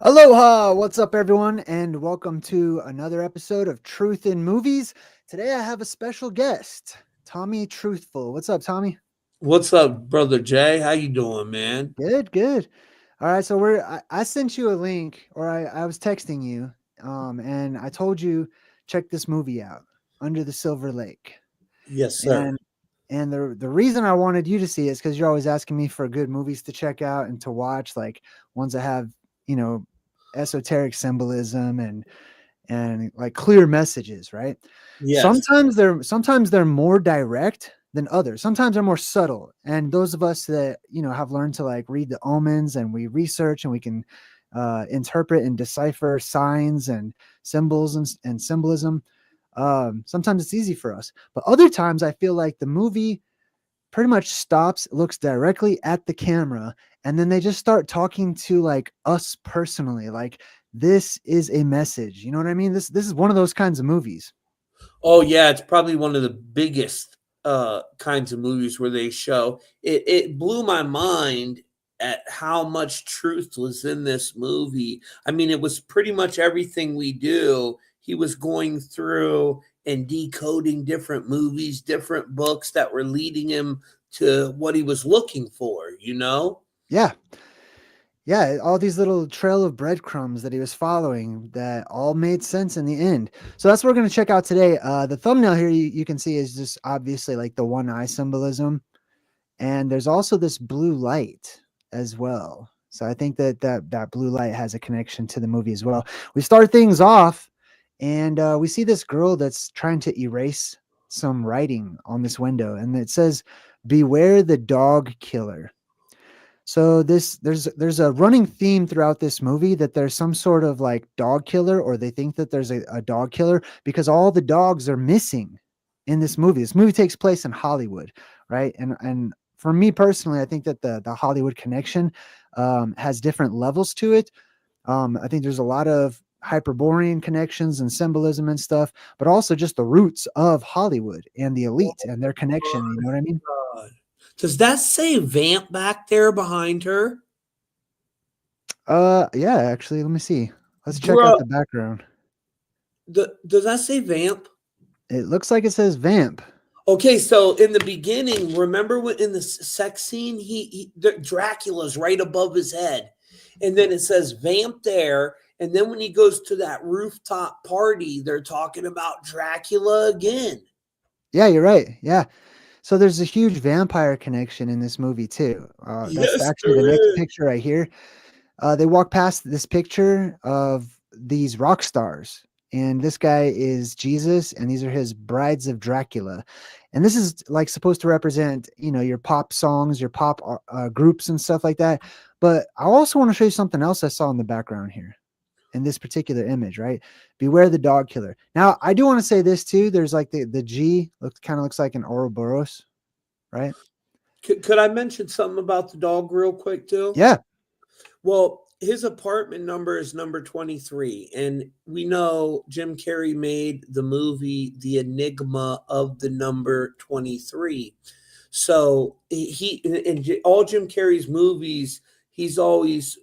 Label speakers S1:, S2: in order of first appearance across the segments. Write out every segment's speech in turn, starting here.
S1: Aloha! What's up, everyone? And welcome to another episode of Truth in Movies. Today I have a special guest, Tommy Truthful. What's up, Tommy?
S2: What's up, brother Jay? How you doing, man?
S1: Good, good. All right, so I sent you a link, or I was texting you, and I told you check this movie out, Under the Silver Lake.
S2: Yes, sir.
S1: And the reason I wanted you to see it is because you're always asking me for good movies to check out and to watch, like ones that have, you know, esoteric symbolism and like clear messages, right?
S2: Yes.
S1: Sometimes they're more direct than others. Sometimes they're more subtle. And those of us that, have learned to like read the omens and we research and we can interpret and decipher signs and symbols and symbolism. Sometimes it's easy for us, but other times I feel like the movie pretty much stops, looks directly at the camera, and then they just start talking to like us personally. Like, this is a message. You know what I mean? This is one of those kinds of movies.
S2: Oh, yeah. It's probably one of the biggest kinds of movies where they show it. It blew my mind at how much truth was in this movie. I mean, it was pretty much everything we do. He was going through and decoding different movies, different books that were leading him to what he was looking for, you know?
S1: Yeah. Yeah, all these little trail of breadcrumbs that he was following that all made sense in the end. So that's what we're going to check out today. The thumbnail here you can see is just obviously like the one eye symbolism. And there's also this blue light as well. So I think that blue light has a connection to the movie as well. We start things off and we see this girl that's trying to erase some writing on this window. And it says, "Beware the dog killer." So there's a running theme throughout this movie that there's some sort of like dog killer, or they think that there's a dog killer because all the dogs are missing in this movie. This movie takes place in Hollywood, right? And for me personally, I think that the Hollywood connection has different levels to it. I think there's a lot of Hyperborean connections and symbolism and stuff, but also just the roots of Hollywood and the elite and their connection. You know what I mean?
S2: God. Does that say vamp back there behind her?
S1: Yeah, actually, let me see. Let's check out
S2: Bro,
S1: the background.
S2: does that say vamp?
S1: It looks like it says vamp.
S2: Okay, so in the beginning, remember when in the sex scene, Dracula's right above his head, and then it says vamp there, and then when he goes to that rooftop party, they're talking about Dracula again.
S1: Yeah, you're right. Yeah. So there's a huge vampire connection in this movie too. That's
S2: Yes,
S1: actually the
S2: there
S1: next
S2: is.
S1: picture right here. They walk past this picture of these rock stars, and this guy is Jesus, and these are his brides of Dracula. And this is like supposed to represent, your pop songs, your pop groups and stuff like that. But I also want to show you something else I saw in the background here in this particular image, right? Beware the dog killer. Now, I do want to say this too. There's like the G kind of looks like an Ouroboros, right?
S2: Could I mention something about the dog real quick too?
S1: Yeah.
S2: Well, his apartment number is number 23. And we know Jim Carrey made the movie The Enigma of the Number 23. So in all Jim Carrey's movies, he's always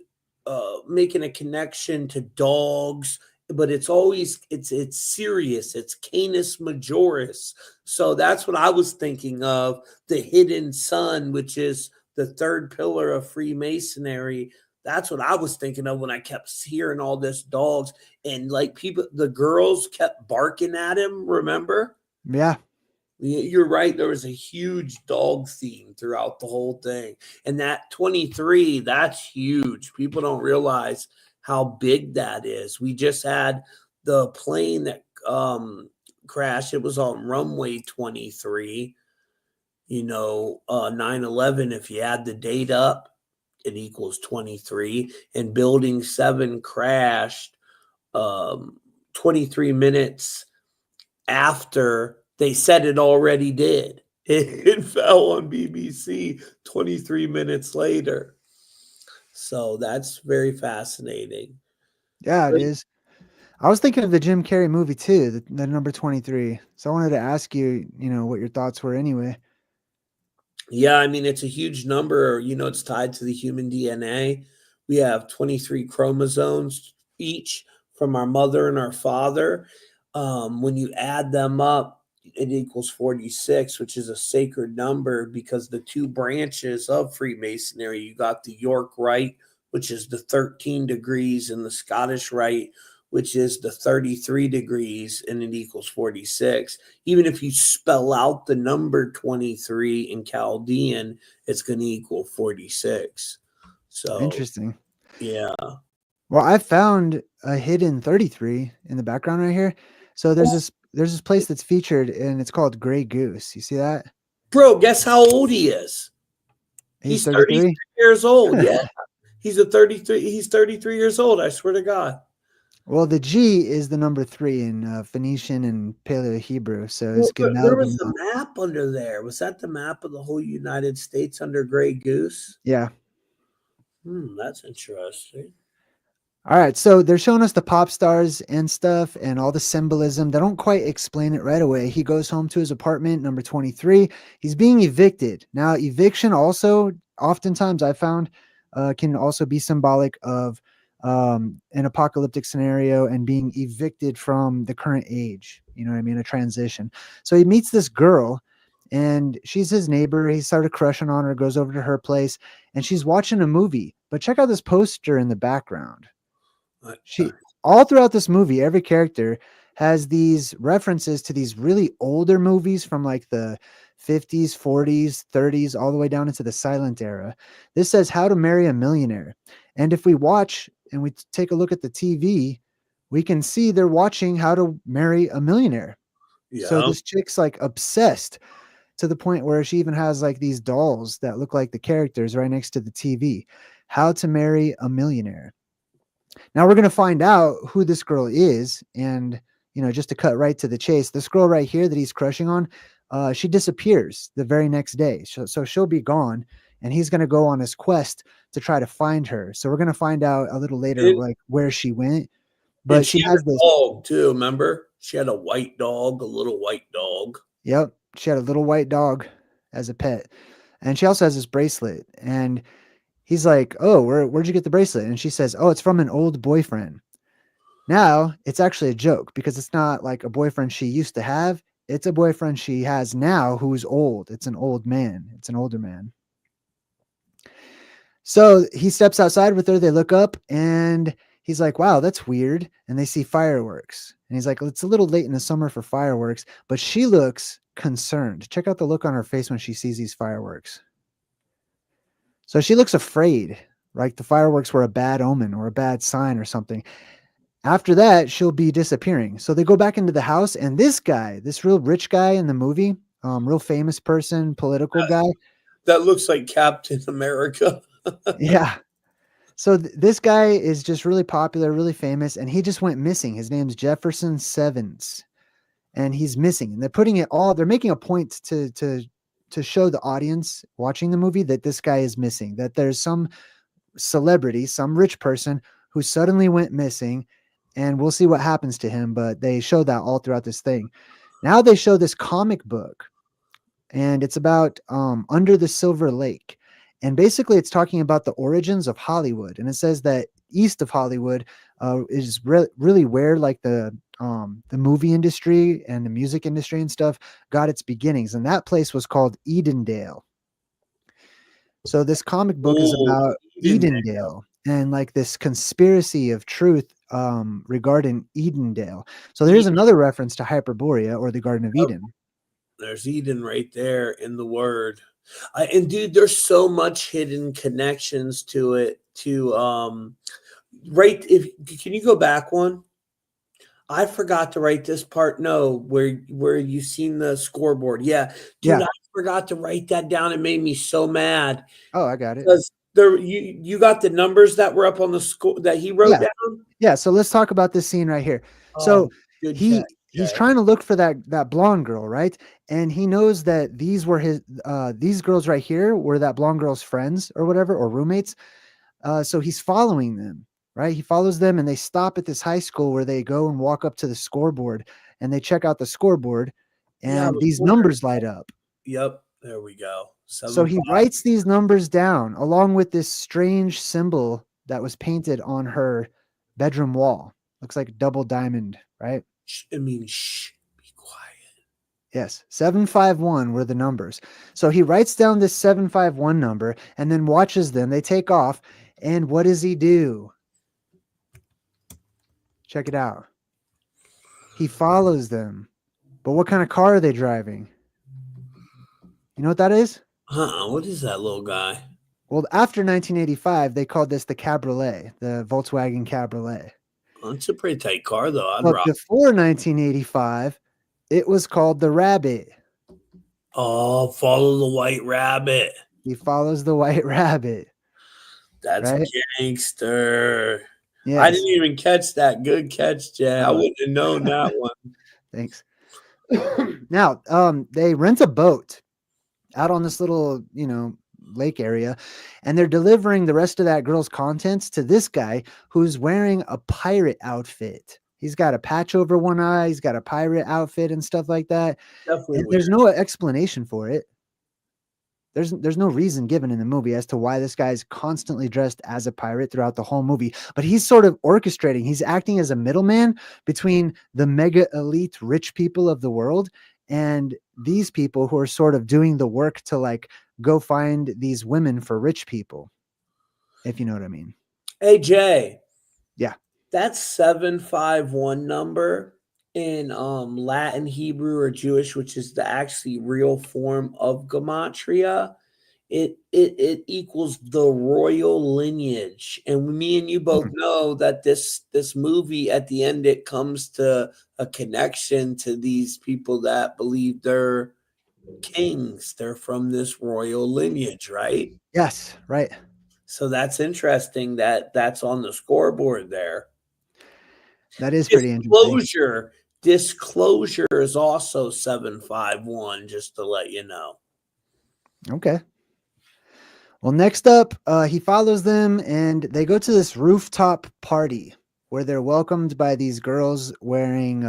S2: making a connection to dogs, but it's serious. It's Canis Majoris. So that's what I was thinking of, the hidden sun, which is the third pillar of Freemasonry. That's what I was thinking of when I kept hearing all this dogs, and like people, the girls kept barking at him. Remember?
S1: Yeah.
S2: You're right. There was a huge dog theme throughout the whole thing. And that 23, that's huge. People don't realize how big that is. We just had the plane that crashed. It was on runway 23. 9/11, if you add the date up, it equals 23. And Building 7 crashed 23 minutes after they said it already did. It fell on BBC 23 minutes later. So that's very fascinating.
S1: Yeah, it
S2: But
S1: is. I was thinking of the Jim Carrey movie too, the number 23. So I wanted to ask you, what your thoughts were anyway.
S2: yeah, I mean, it's a huge number. It's tied to the human DNA. We have 23 chromosomes each from our mother and our father. When you add them up, it equals 46, which is a sacred number because the two branches of Freemasonry, you got the York Rite, which is the 13 degrees, and the Scottish Rite, which is the 33 degrees, and it equals 46. Even if you spell out the number 23 in Chaldean, it's going to equal 46. So,
S1: Interesting.
S2: yeah.
S1: Well, I found a hidden 33 in the background right here. So there's this place that's featured and it's called Grey Goose. You see that?
S2: Bro, guess how old he is?
S1: He's
S2: He's 33
S1: 33.
S2: years old. Yeah. He's 33 years old, I swear to God.
S1: Well, the G is the number 3 in Phoenician and Paleo Hebrew. So it's
S2: Well, there was
S1: Gemelgama.
S2: a map under there. Was that the map of the whole United States under Grey Goose?
S1: Yeah.
S2: That's interesting.
S1: All right, so they're showing us the pop stars and stuff and all the symbolism. They don't quite explain it right away. He goes home to his apartment, number 23. He's being evicted. Now, eviction also, oftentimes I found, can also be symbolic of an apocalyptic scenario and being evicted from the current age. You know what I mean? A transition. So he meets this girl and she's his neighbor. He started crushing on her, goes over to her place, and she's watching a movie. But check out this poster in the background. She all throughout this movie, every character has these references to these really older movies from like the 50s, 40s, 30s, all the way down into the silent era. This says How to Marry a Millionaire. And if we watch and we take a look at the TV, we can see they're watching How to Marry a Millionaire. So
S2: Yeah.
S1: this chick's like obsessed to the point where she even has like these dolls that look like the characters right next to the TV. How to Marry a Millionaire. Now we're going to find out who this girl is. And, just to cut right to the chase, this girl right here that he's crushing on, she disappears the very next day. So she'll be gone and he's going to go on his quest to try to find her. So we're going to find out a little later,
S2: And,
S1: like where she went,
S2: and
S1: but
S2: she
S1: she
S2: had
S1: has
S2: a
S1: this.
S2: dog too, remember? She had a white dog, a little white dog.
S1: Yep. She had a little white dog as a pet. And she also has this bracelet. And he's like, oh, where'd you get the bracelet? And she says, oh, it's from an old boyfriend. Now, it's actually a joke because it's not like a boyfriend she used to have. It's a boyfriend she has now who's old. It's an old man. It's an older man. So he steps outside with her. They look up and he's like, wow, that's weird. And they see fireworks. And he's like, it's a little late in the summer for fireworks, but she looks concerned. Check out the look on her face when she sees these fireworks. So she looks afraid, like the fireworks were a bad omen or a bad sign or something. After that, she'll be disappearing. So they go back into the house, and this guy, this real rich guy in the movie, real famous person, political guy.
S2: That looks like Captain America.
S1: Yeah. So this guy is just really popular, really famous, and he just went missing. His name's Jefferson Sevens, and he's missing. And they're making a point to show the audience watching the movie that this guy is missing, that there's some celebrity, some rich person who suddenly went missing, and we'll see what happens to him. But they show that all throughout this thing. Now they show this comic book, and it's about Under the Silver Lake. And basically, it's talking about the origins of Hollywood. And it says that east of Hollywood is really where like the movie industry and the music industry and stuff got its beginnings. And that place was called Edendale. So this comic book is
S2: Oh,
S1: about Edendale and like this conspiracy of truth regarding Edendale. So there's
S2: Eden.
S1: another reference to Hyperborea or the Garden of Eden.
S2: There's Eden right there in the word. And dude, there's so much hidden connections to it. Right, if can you go back one? I forgot to write this part. No, where you seen the scoreboard. Yeah, dude,
S1: Yeah.
S2: I forgot to write that down. It made me so mad
S1: Oh, I got it.
S2: because there you got the numbers that were up on the score that he wrote
S1: Yeah.
S2: down.
S1: Yeah. So let's talk about this scene right here. So
S2: Oh, good catch,
S1: he's
S2: Jay.
S1: trying to look for that blonde girl, right? And he knows that these were these girls right here were that blonde girl's friends or whatever, or roommates. So he's following them, right? He follows them and they stop at this high school where they go and walk up to the scoreboard and they check out the scoreboard
S2: Yeah,
S1: and these numbers light up.
S2: Yep, there we go.
S1: So
S2: 7
S1: he
S2: 5.
S1: writes these numbers down along with this strange symbol that was painted on her bedroom wall. Looks like a double diamond, right?
S2: Shh, be quiet.
S1: Yes, 751 were the numbers. So he writes down this 751 number and then watches them. They take off. And what does he do? Check it out. He follows them. But what kind of car are they driving? You know what that is?
S2: What is that little guy?
S1: Well, after 1985, they called this the Cabriolet, the Volkswagen Cabriolet.
S2: Oh, it's a pretty tight car, though. I'd
S1: But
S2: rock.
S1: before 1985, it was called the Rabbit.
S2: Oh, follow the white rabbit.
S1: He follows the White Rabbit.
S2: That's
S1: Right?
S2: gangster. I
S1: Yes.
S2: didn't even catch that. Good catch, Jay. I wouldn't have known that one.
S1: Thanks. Now, they rent a boat out on this little, lake area, and they're delivering the rest of that girl's contents to this guy who's wearing a pirate outfit. He's got a patch over one eye. He's got a pirate outfit and stuff like that.
S2: Definitely
S1: And
S2: weird.
S1: there's no explanation for it. There's no reason given in the movie as to why this guy's constantly dressed as a pirate throughout the whole movie, but he's sort of orchestrating. He's acting as a middleman between the mega elite rich people of the world and these people who are sort of doing the work to like go find these women for rich people, if you know what I mean.
S2: Hey, Jay.
S1: Yeah.
S2: That 751 number in Latin, Hebrew, or Jewish, which is the actually real form of Gematria, it equals the royal lineage. And me and you both know that this movie at the end, it comes to a connection to these people that believe they're kings. They're from this royal lineage, right?
S1: Yes, right.
S2: So that's interesting that that's on the scoreboard there.
S1: That is pretty interesting.
S2: Disclosure is also 751, just to let you know.
S1: Okay. Well, next up, he follows them and they go to this rooftop party where they're welcomed by these girls wearing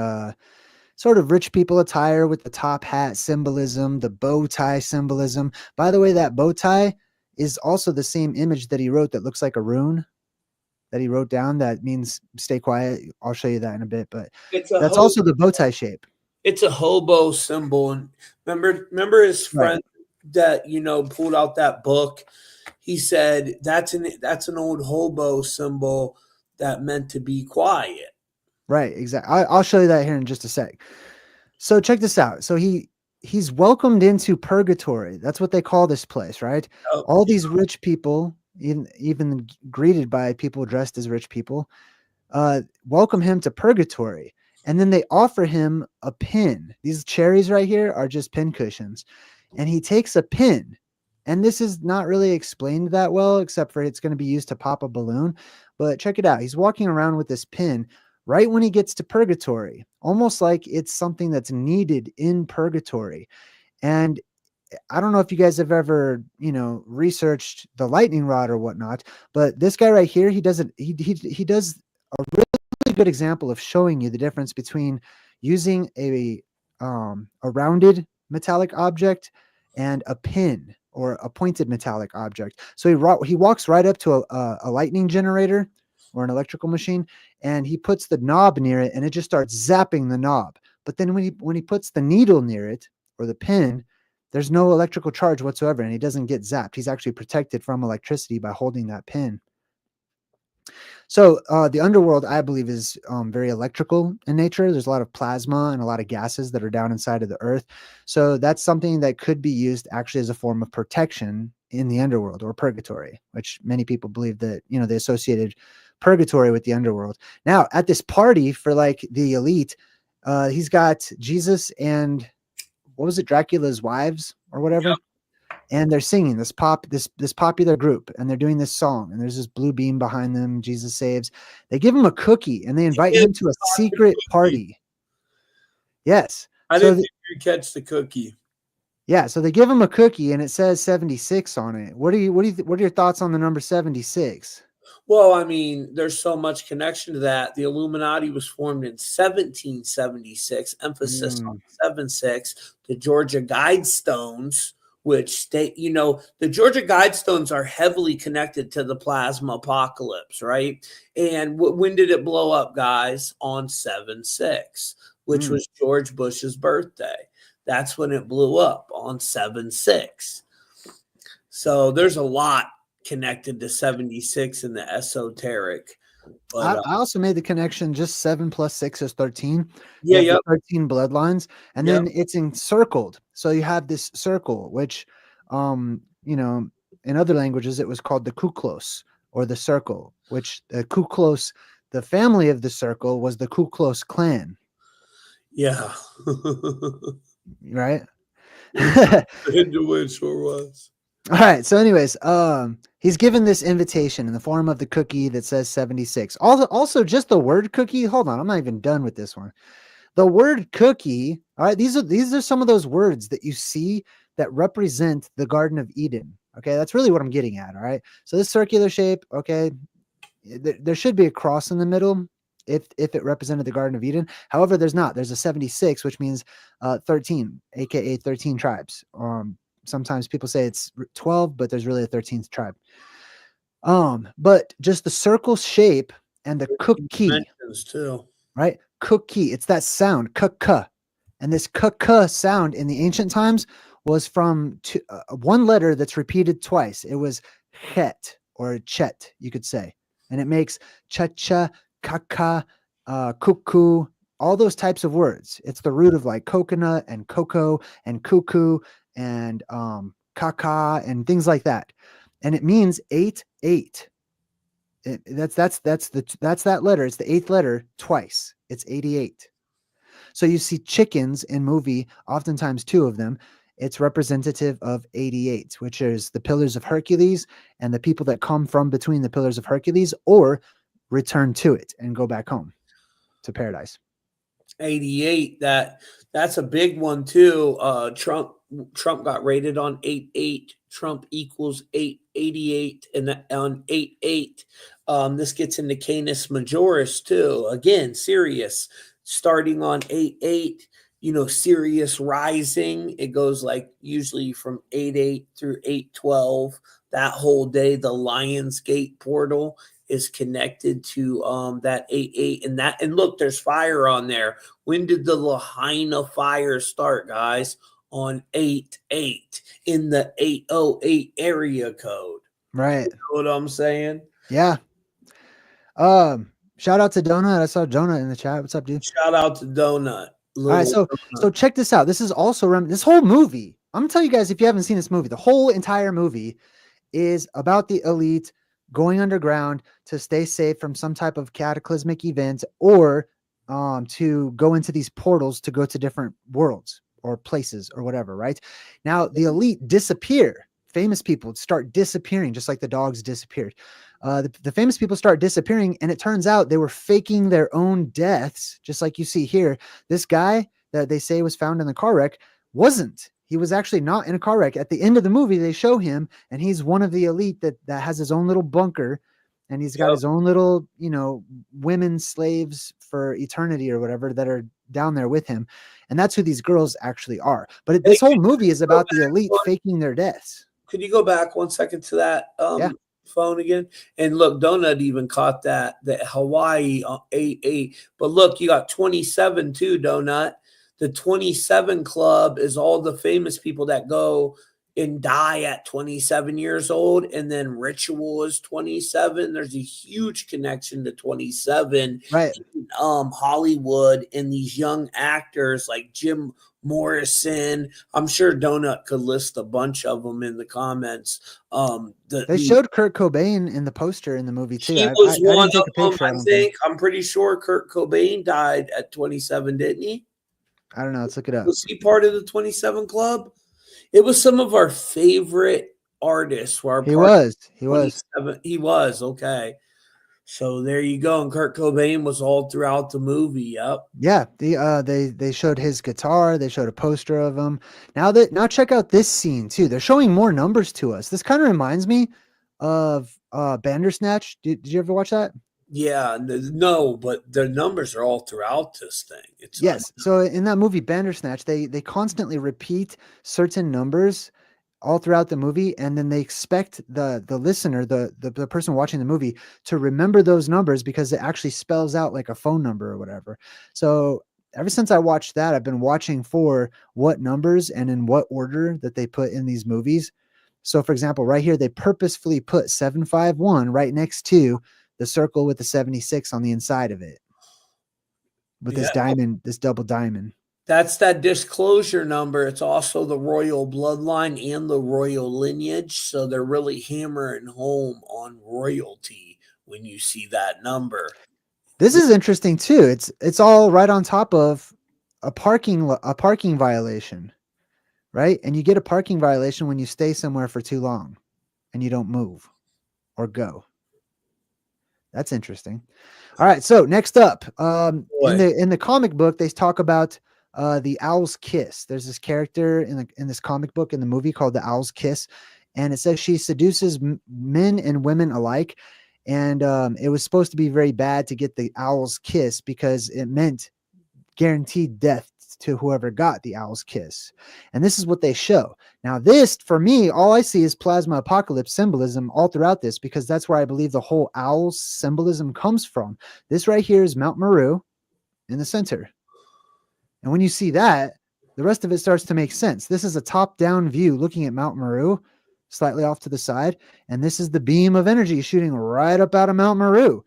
S1: sort of rich people attire with the top hat symbolism, the bow tie symbolism. By the way, that bow tie is also the same image that he wrote that looks like a rune that he wrote down. That means stay quiet. I'll show you that in a bit, but that's also the bow tie shape.
S2: It's a hobo symbol. And remember his friend that, pulled out that book. He said that's an old hobo symbol that meant to be quiet.
S1: Right, exactly. I'll show you that here in just a sec. So check this out. So he's welcomed into Purgatory. That's what they call this place, right? All these rich people, even greeted by people dressed as rich people, welcome him to Purgatory. And then they offer him a pin. These cherries right here are just pin cushions. And he takes a pin. And this is not really explained that well, except for it's going to be used to pop a balloon. But check it out. He's walking around with this pin right when he gets to Purgatory, almost like it's something that's needed in Purgatory. And I don't know if you guys have ever, researched the lightning rod or whatnot, but this guy right here, he does a really good example of showing you the difference between using a rounded metallic object and a pin or a pointed metallic object. So he walks right up to a lightning generator or an electrical machine, and he puts the knob near it, and it just starts zapping the knob. But then when he puts the needle near it or the pin, there's no electrical charge whatsoever, and he doesn't get zapped. He's actually protected from electricity by holding that pin. So the underworld, I believe, is very electrical in nature. There's a lot of plasma and a lot of gases that are down inside of the earth. So that's something that could be used actually as a form of protection in the underworld or purgatory, which many people believe that, they associated purgatory with the underworld. Now, at this party for like the elite, he's got Jesus and what was it, Dracula's wives or whatever? Yep. And they're singing this popular group, and they're doing this song, and there's this blue beam behind them. Jesus saves. They give him a cookie, and they invite him to a secret party. Yes.
S2: I didn't think you catch the cookie.
S1: Yeah, so they give him a cookie, and it says 76 on it. What are your thoughts on the number 76?
S2: Well, I mean, there's so much connection to that. The Illuminati was formed in 1776, emphasis on 76. The Georgia Guidestones which state, the Georgia Guidestones are heavily connected to the plasma apocalypse, right? And when did it blow up, guys? On 7/6, which was George Bush's birthday. That's when it blew up, on 7/6. So there's a lot connected to 76 in the esoteric. But
S1: I also made the connection, just 7 plus 6 is 13. You
S2: yeah,
S1: have the
S2: yep,
S1: 13 bloodlines, and
S2: yep.
S1: then it's encircled. So you have this circle, which, in other languages, it was called the Kuklos, or the circle, which the Kuklos, the family of the circle, was the Ku Klux Klan,
S2: Yeah.
S1: right?
S2: It sure was.
S1: All right. So, anyways, he's given this invitation in the form of the cookie that says 76. Also, just the word cookie. Hold on, I'm not even done with this one. The word cookie. All right, these are some of those words that you see that represent the Garden of Eden. Okay, that's really what I'm getting at. All right. So this circular shape. Okay, there should be a cross in the middle if it represented the Garden of Eden. However, there's not. There's a 76, which means 13, aka 13 tribes. Sometimes people say it's 12, but there's really a 13th tribe. But just the circle shape and the cookie,
S2: too.
S1: right? Cookie. It's that sound, k-k. And this k-k sound in the ancient times was from one letter that's repeated twice. It was chet, or chet, you could say. And it makes cha-cha, ka-ka, cuckoo, all those types of words. It's the root of like coconut and cocoa and cuckoo and kaka and things like that. And it means 8. That's that letter. It's the 8th letter twice. It's 88. So you see chickens in movie, oftentimes 2 of them. It's representative of 88, which is the pillars of Hercules and the people that come from between the pillars of Hercules or return to it and go back home to paradise.
S2: 88. That's a big one too. Trump got rated on 88. Trump equals 888, and on 88. This gets into Canis Majoris too. Again, Sirius starting on 88. Sirius rising. It goes like usually from 88 through 812. That whole day, the Lion's Gate portal is connected to that 88, and look, there's fire on there. When did the Lahaina fire start, guys? On 88 in the 808 area code.
S1: Right.
S2: You know what I'm saying?
S1: Yeah. Shout out to Donut. I saw Donut in the chat. What's up, dude?
S2: Shout out to Donut.
S1: All right, so check this out. This is also this whole movie. I'm gonna tell you guys, if you haven't seen this movie, the whole entire movie is about the elite going underground to stay safe from some type of cataclysmic event, or to go into these portals to go to different worlds or places or whatever. Right now, the elite disappear. Famous people start disappearing, just like the dogs disappeared. The famous people start disappearing, and it turns out they were faking their own deaths, just like you see here. This guy that they say was found in the car wreck wasn't. He was actually not in a car wreck. At the end of the movie, they show him, and he's one of the elite that has his own little bunker, and he's got his own little, women slaves for eternity or whatever that are down there with him. And that's who these girls actually are. But this whole movie is about the elite faking their deaths.
S2: Could you go back 1 second to that phone again? And look, Donut even caught that Hawaii 88. But look, you got 27 too, Donut. The 27 Club is all the famous people that go and die at 27 years old. And then Ritual is 27. There's a huge connection to 27.
S1: Right.
S2: In, Hollywood, and these young actors like Jim Morrison. I'm sure Donut could list a bunch of them in the comments.
S1: They showed Kurt Cobain in the poster in the movie too.
S2: He was one of them, I think. I'm pretty sure Kurt Cobain died at 27, didn't he?
S1: I don't know. Let's look it up.
S2: Was he part of the 27 Club? It was some of our favorite artists.
S1: He was.
S2: He was. Okay. So there you go. And Kurt Cobain was all throughout the movie. Yep.
S1: Yeah. They showed his guitar. They showed a poster of him. Now check out this scene too. They're showing more numbers to us. This kind of reminds me of Bandersnatch. Did you ever watch that?
S2: Yeah, no, but the numbers are all throughout this thing.
S1: Yes. So in that movie Bandersnatch, they constantly repeat certain numbers all throughout the movie, and then they expect the listener, the person watching the movie, to remember those numbers because it actually spells out like a phone number or whatever. So ever since I watched that, I've been watching for what numbers and in what order that they put in these movies. So for example, right here, they purposefully put 751 right next to the circle with the 76 on the inside of it, with this
S2: Yeah.
S1: diamond, this double diamond.
S2: That's that disclosure number. It's also the royal bloodline and the royal lineage. So they're really hammering home on royalty when you see that number.
S1: This is interesting too. It's all right on top of a parking violation, right? And you get a parking violation when you stay somewhere for too long and you don't move or go. That's interesting. All right, so next up, in the comic book, they talk about the Owl's Kiss. There's this character in this comic book in the movie called the Owl's Kiss, and it says she seduces men and women alike. And it was supposed to be very bad to get the Owl's Kiss because it meant guaranteed death to whoever got the Owl's Kiss. And this is what they show. Now, this, for me, all I see is plasma apocalypse symbolism all throughout this, because that's where I believe the whole owl symbolism comes from. This right here is Mount Meru in the center. And when you see that, the rest of it starts to make sense. This is a top-down view looking at Mount Meru, slightly off to the side. And this is the beam of energy shooting right up out of Mount Meru.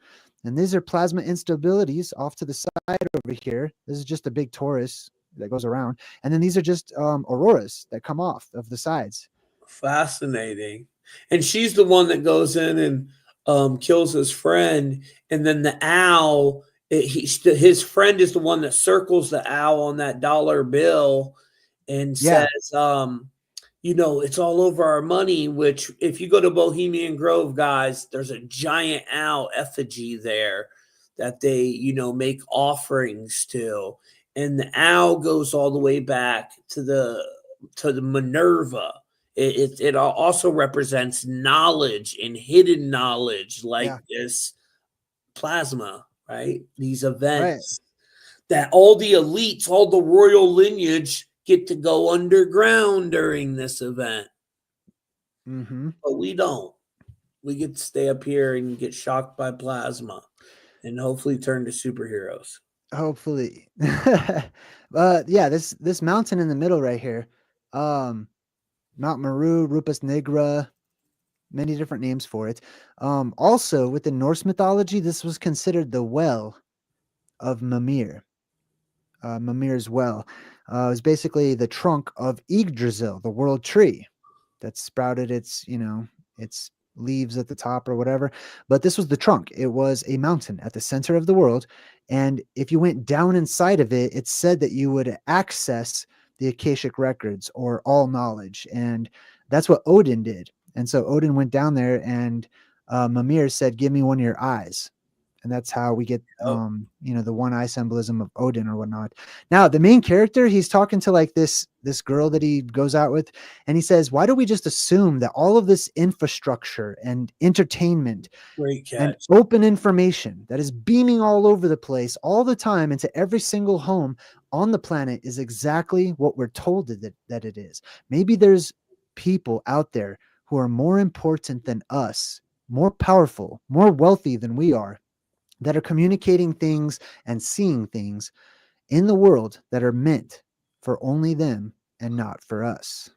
S1: And these are plasma instabilities off to the side over here. This is just a big torus that goes around. And then these are just auroras that come off of the sides.
S2: Fascinating. And she's the one that goes in and kills his friend. And then the owl, his friend is the one that circles the owl on that dollar bill and says, you know, it's all over our money, which if you go to Bohemian Grove, guys, there's a giant owl effigy there that they, you know, make offerings to. And the owl goes all the way back to the Minerva. It also represents knowledge and hidden knowledge, like this plasma, right? These events that all the elites, all the royal lineage get to go underground during this event. But we don't. We get to stay up here and get shocked by plasma and hopefully turn to superheroes.
S1: Hopefully. Yeah, this mountain in the middle right here, Mount Meru, Rupus Nigra, many different names for it. Also within Norse mythology, this was considered the well of Mimir. Mimir's well. It was basically the trunk of Yggdrasil, the world tree that sprouted its, you know, its leaves at the top or whatever. But this was the trunk. It was a mountain at the center of the world. And if you went down inside of it, it said that you would access the Akashic records or all knowledge. And that's what Odin did. And so Odin went down there and Mimir said, give me one of your eyes. And that's how we get, you know, the one eye symbolism of Odin or whatnot. Now, the main character, he's talking to like this girl that he goes out with. And he says, why do we just assume that all of this infrastructure and entertainment and open information that is beaming all over the place all the time into every single home on the planet is exactly what we're told that it is? Maybe there's people out there who are more important than us, more powerful, more wealthy than we are, that are communicating things and seeing things in the world that are meant for only them and not for us.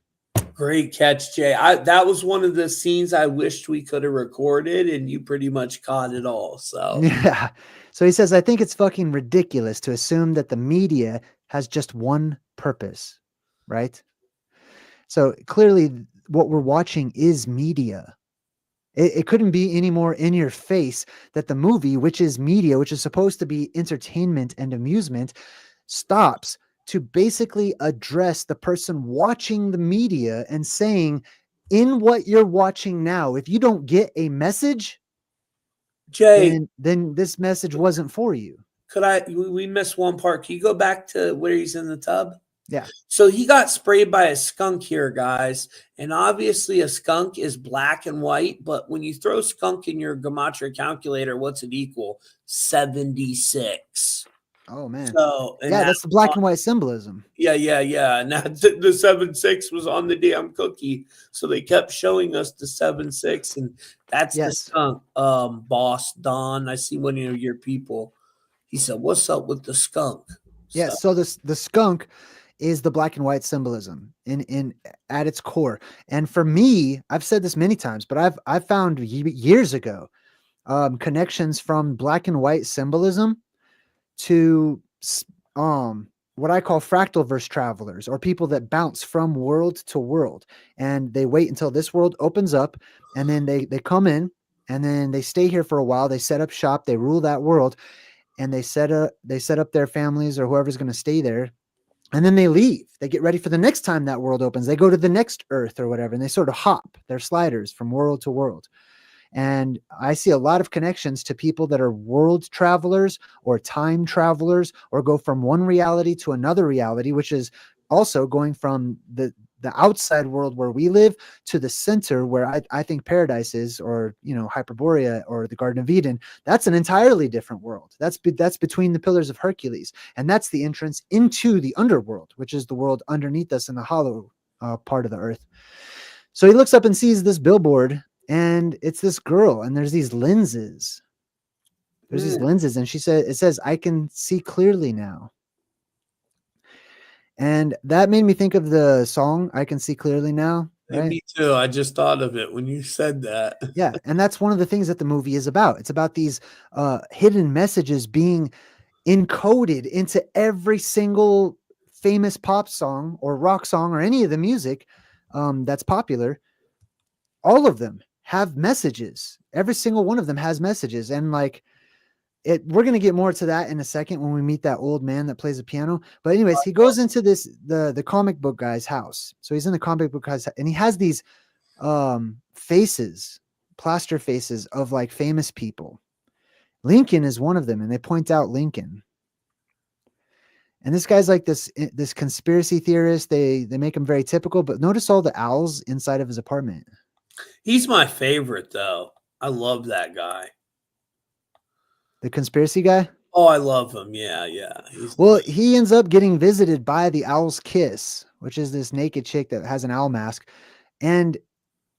S2: Great catch, Jay. That was one of the scenes I wished we could have recorded, and you pretty much caught it all. So
S1: yeah. So he says, I think it's fucking ridiculous to assume that the media has just one purpose, right? So clearly what we're watching is media. It couldn't be any more in your face that the movie, which is media, which is supposed to be entertainment and amusement, stops to basically address the person watching the media and saying, in what you're watching now, if you don't get a message,
S2: Jay,
S1: then this message wasn't for you.
S2: We missed one part. Can you go back to where he's in the tub?
S1: Yeah.
S2: So he got sprayed by a skunk here, guys. And obviously a skunk is black and white, but when you throw skunk in your Gematria calculator, what's it equal? 76.
S1: Oh man.
S2: So, and
S1: Yeah,
S2: that,
S1: that's the black and white symbolism.
S2: yeah. And that the 7-6 was on the damn cookie. So they kept showing us the 7-6, and that's the
S1: Yes.
S2: skunk. Boss Don, I see one of your people. He said, "What's up with the skunk?" So
S1: Yes. So this the skunk is the black and white symbolism in at its core. And for me, I've said this many times, but I've found years ago connections from black and white symbolism to what I call fractal verse travelers, or people that bounce from world to world, and they wait until this world opens up, and then they come in, and then they stay here for a while. They set up shop, they rule that world, and they set up their families or whoever's going to stay there, and then they leave. They get ready for the next time that world opens. They go to the next Earth or whatever, and they sort of hop their sliders from world to world. And I see a lot of connections to people that are world travelers or time travelers, or go from one reality to another reality, which is also going from the outside world where we live to the center where I think paradise is, or, Hyperborea or the Garden of Eden. That's an entirely different world. That's between the pillars of Hercules. And that's the entrance into the underworld, which is the world underneath us in the hollow part of the earth. So he looks up and sees this billboard, and it's this girl, and there's these lenses. There's these lenses, and it says, "I can see clearly now." And that made me think of the song, "I Can See Clearly Now,"
S2: and
S1: right?
S2: me too. I just thought of it when you said that.
S1: Yeah. And that's one of the things that the movie is about. It's about these hidden messages being encoded into every single famous pop song or rock song or any of the music that's popular. All of them have messages. Every single one of them has messages. And like, we're going to get more to that in a second when we meet that old man that plays the piano. But anyways, he goes into the comic book guy's house. So he's in the comic book guy's, and he has these faces, plaster faces of like famous people. Lincoln is one of them, and they point out Lincoln. And this guy's like this conspiracy theorist. They make him very typical, but notice all the owls inside of his apartment.
S2: He's my favorite, though. I love that guy.
S1: The conspiracy guy.
S2: Oh, I love him. Yeah.
S1: Well, he ends up getting visited by the owl's kiss, which is this naked chick that has an owl mask. And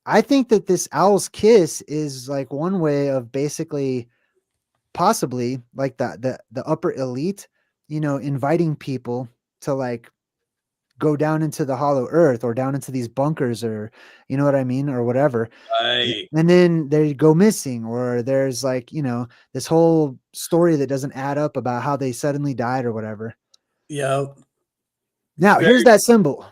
S1: I think that this owl's kiss is like one way of basically, possibly like the upper elite, inviting people to like go down into the hollow earth or down into these bunkers, or you know what I mean, or whatever.
S2: Right.
S1: And then they go missing, or there's like, this whole story that doesn't add up about how they suddenly died or whatever.
S2: Yeah.
S1: Now, here's that symbol.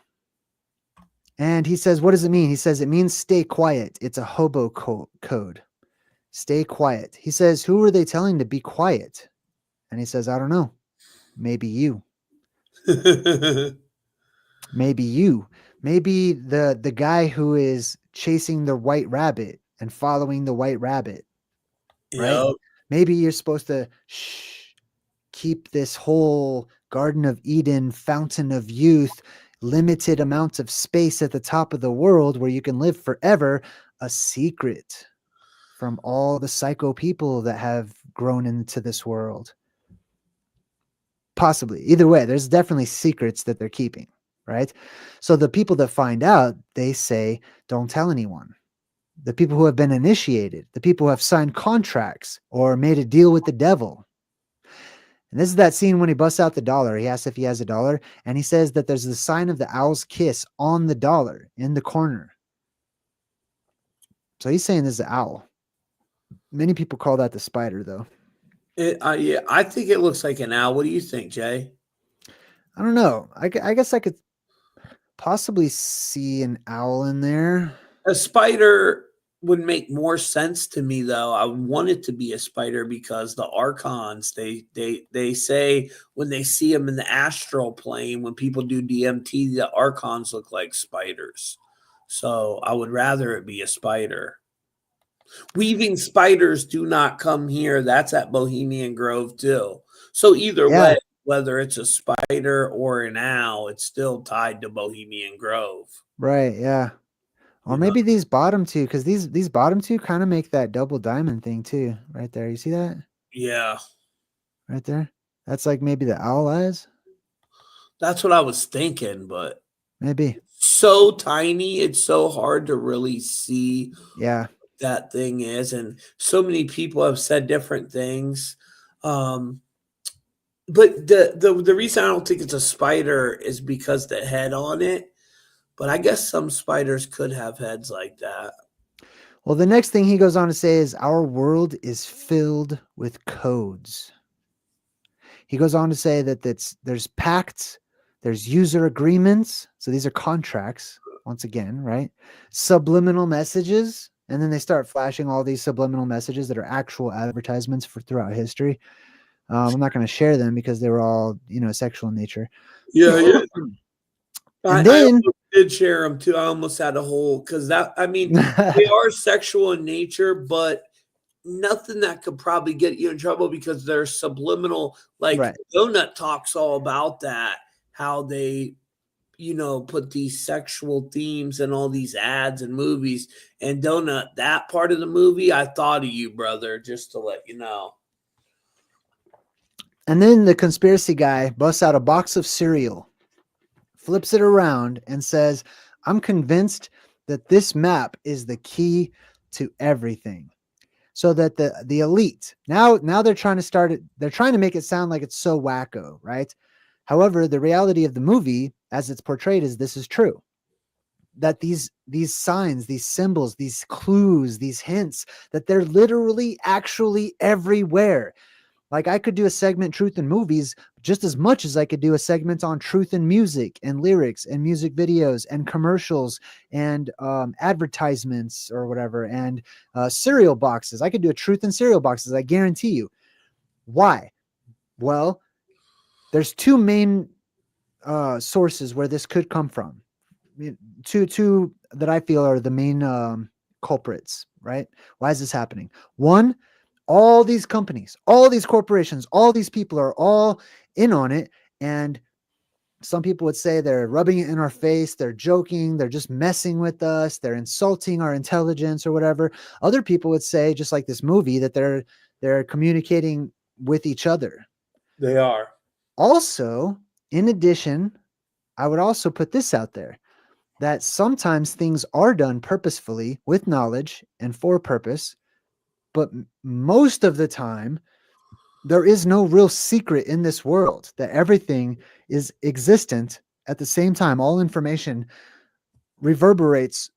S1: And he says, what does it mean? He says, it means stay quiet. It's a hobo code. Stay quiet. He says, who are they telling to be quiet? And he says, I don't know. Maybe you. Maybe you. Maybe the guy who is chasing the white rabbit and following the white rabbit, right?
S2: Yep.
S1: Maybe you're supposed to keep this whole Garden of Eden, fountain of youth, limited amounts of space at the top of the world where you can live forever, a secret from all the psycho people that have grown into this world. Possibly. Either way, there's definitely secrets that they're keeping, right? So the people that find out, they say, don't tell anyone. The people who have been initiated, the people who have signed contracts or made a deal with the devil. And this is that scene when he busts out the dollar. He asks if he has a dollar, and he says that there's the sign of the owl's kiss on the dollar in the corner. So he's saying this is the owl. Many people call that the spider, though.
S2: Yeah, I think it looks like an owl. What do you think, Jay?
S1: I don't know. I guess I could possibly see an owl in there.
S2: A spider would make more sense to me, though. I would want it to be a spider because the archons, they say when they see them in the astral plane, when people do DMT, the archons look like spiders. So I would rather it be a spider. Weaving spiders do not come here. That's at Bohemian Grove too. So either way, whether it's a spider or an owl, it's still tied to Bohemian Grove.
S1: Right, yeah. Or maybe these bottom two, because these bottom two kind of make that double diamond thing too, right there. You see that?
S2: Yeah.
S1: Right there? That's like maybe the owl eyes.
S2: That's what I was thinking, but
S1: Maybe.
S2: so tiny, it's so hard to really see
S1: Yeah.
S2: that thing is, and so many people have said different things. But the reason I don't think it's a spider is because the head on it. But I guess some spiders could have heads like that.
S1: Well, the next thing he goes on to say is our world is filled with codes. He goes on to say that there's pacts, there's user agreements. So these are contracts, once again, right? Subliminal messages. And then they start flashing all these subliminal messages that are actual advertisements for throughout history. I'm not going to share them because they were all, sexual in nature.
S2: Yeah, yeah.
S1: And
S2: I
S1: then
S2: almost did share them too. I almost had a whole because they are sexual in nature, but nothing that could probably get you in trouble because they're subliminal. Like
S1: right.
S2: Donut talks all about that, how they, put these sexual themes and all these ads and movies. And Donut, that part of the movie, I thought of you, brother, just to let you know.
S1: And then the conspiracy guy busts out a box of cereal, flips it around, and says, I'm convinced that this map is the key to everything. So that the elite, now they're trying to start it, they're trying to make it sound like it's so wacko, right? However, the reality of the movie, as it's portrayed, is this is true. That these signs, these symbols, these clues, these hints, that they're literally actually everywhere. Like I could do a segment truth in movies just as much as I could do a segment on truth in music and lyrics and music videos and commercials and advertisements or whatever and cereal boxes. I could do a truth in cereal boxes. I guarantee you. Why? Well, there's two main sources where this could come from. Two that I feel are the main culprits, right? Why is this happening? One, all these companies, all these corporations, all these people are all in on it. And some people would say they're rubbing it in our face. They're joking. They're just messing with us. They're insulting our intelligence or whatever. Other people would say, just like this movie, that they're communicating with each other.
S2: They are.
S1: Also, in addition, I would also put this out there, that sometimes things are done purposefully with knowledge and for purpose. But most of the time, there is no real secret in this world, that everything is existent at the same time. All information reverberates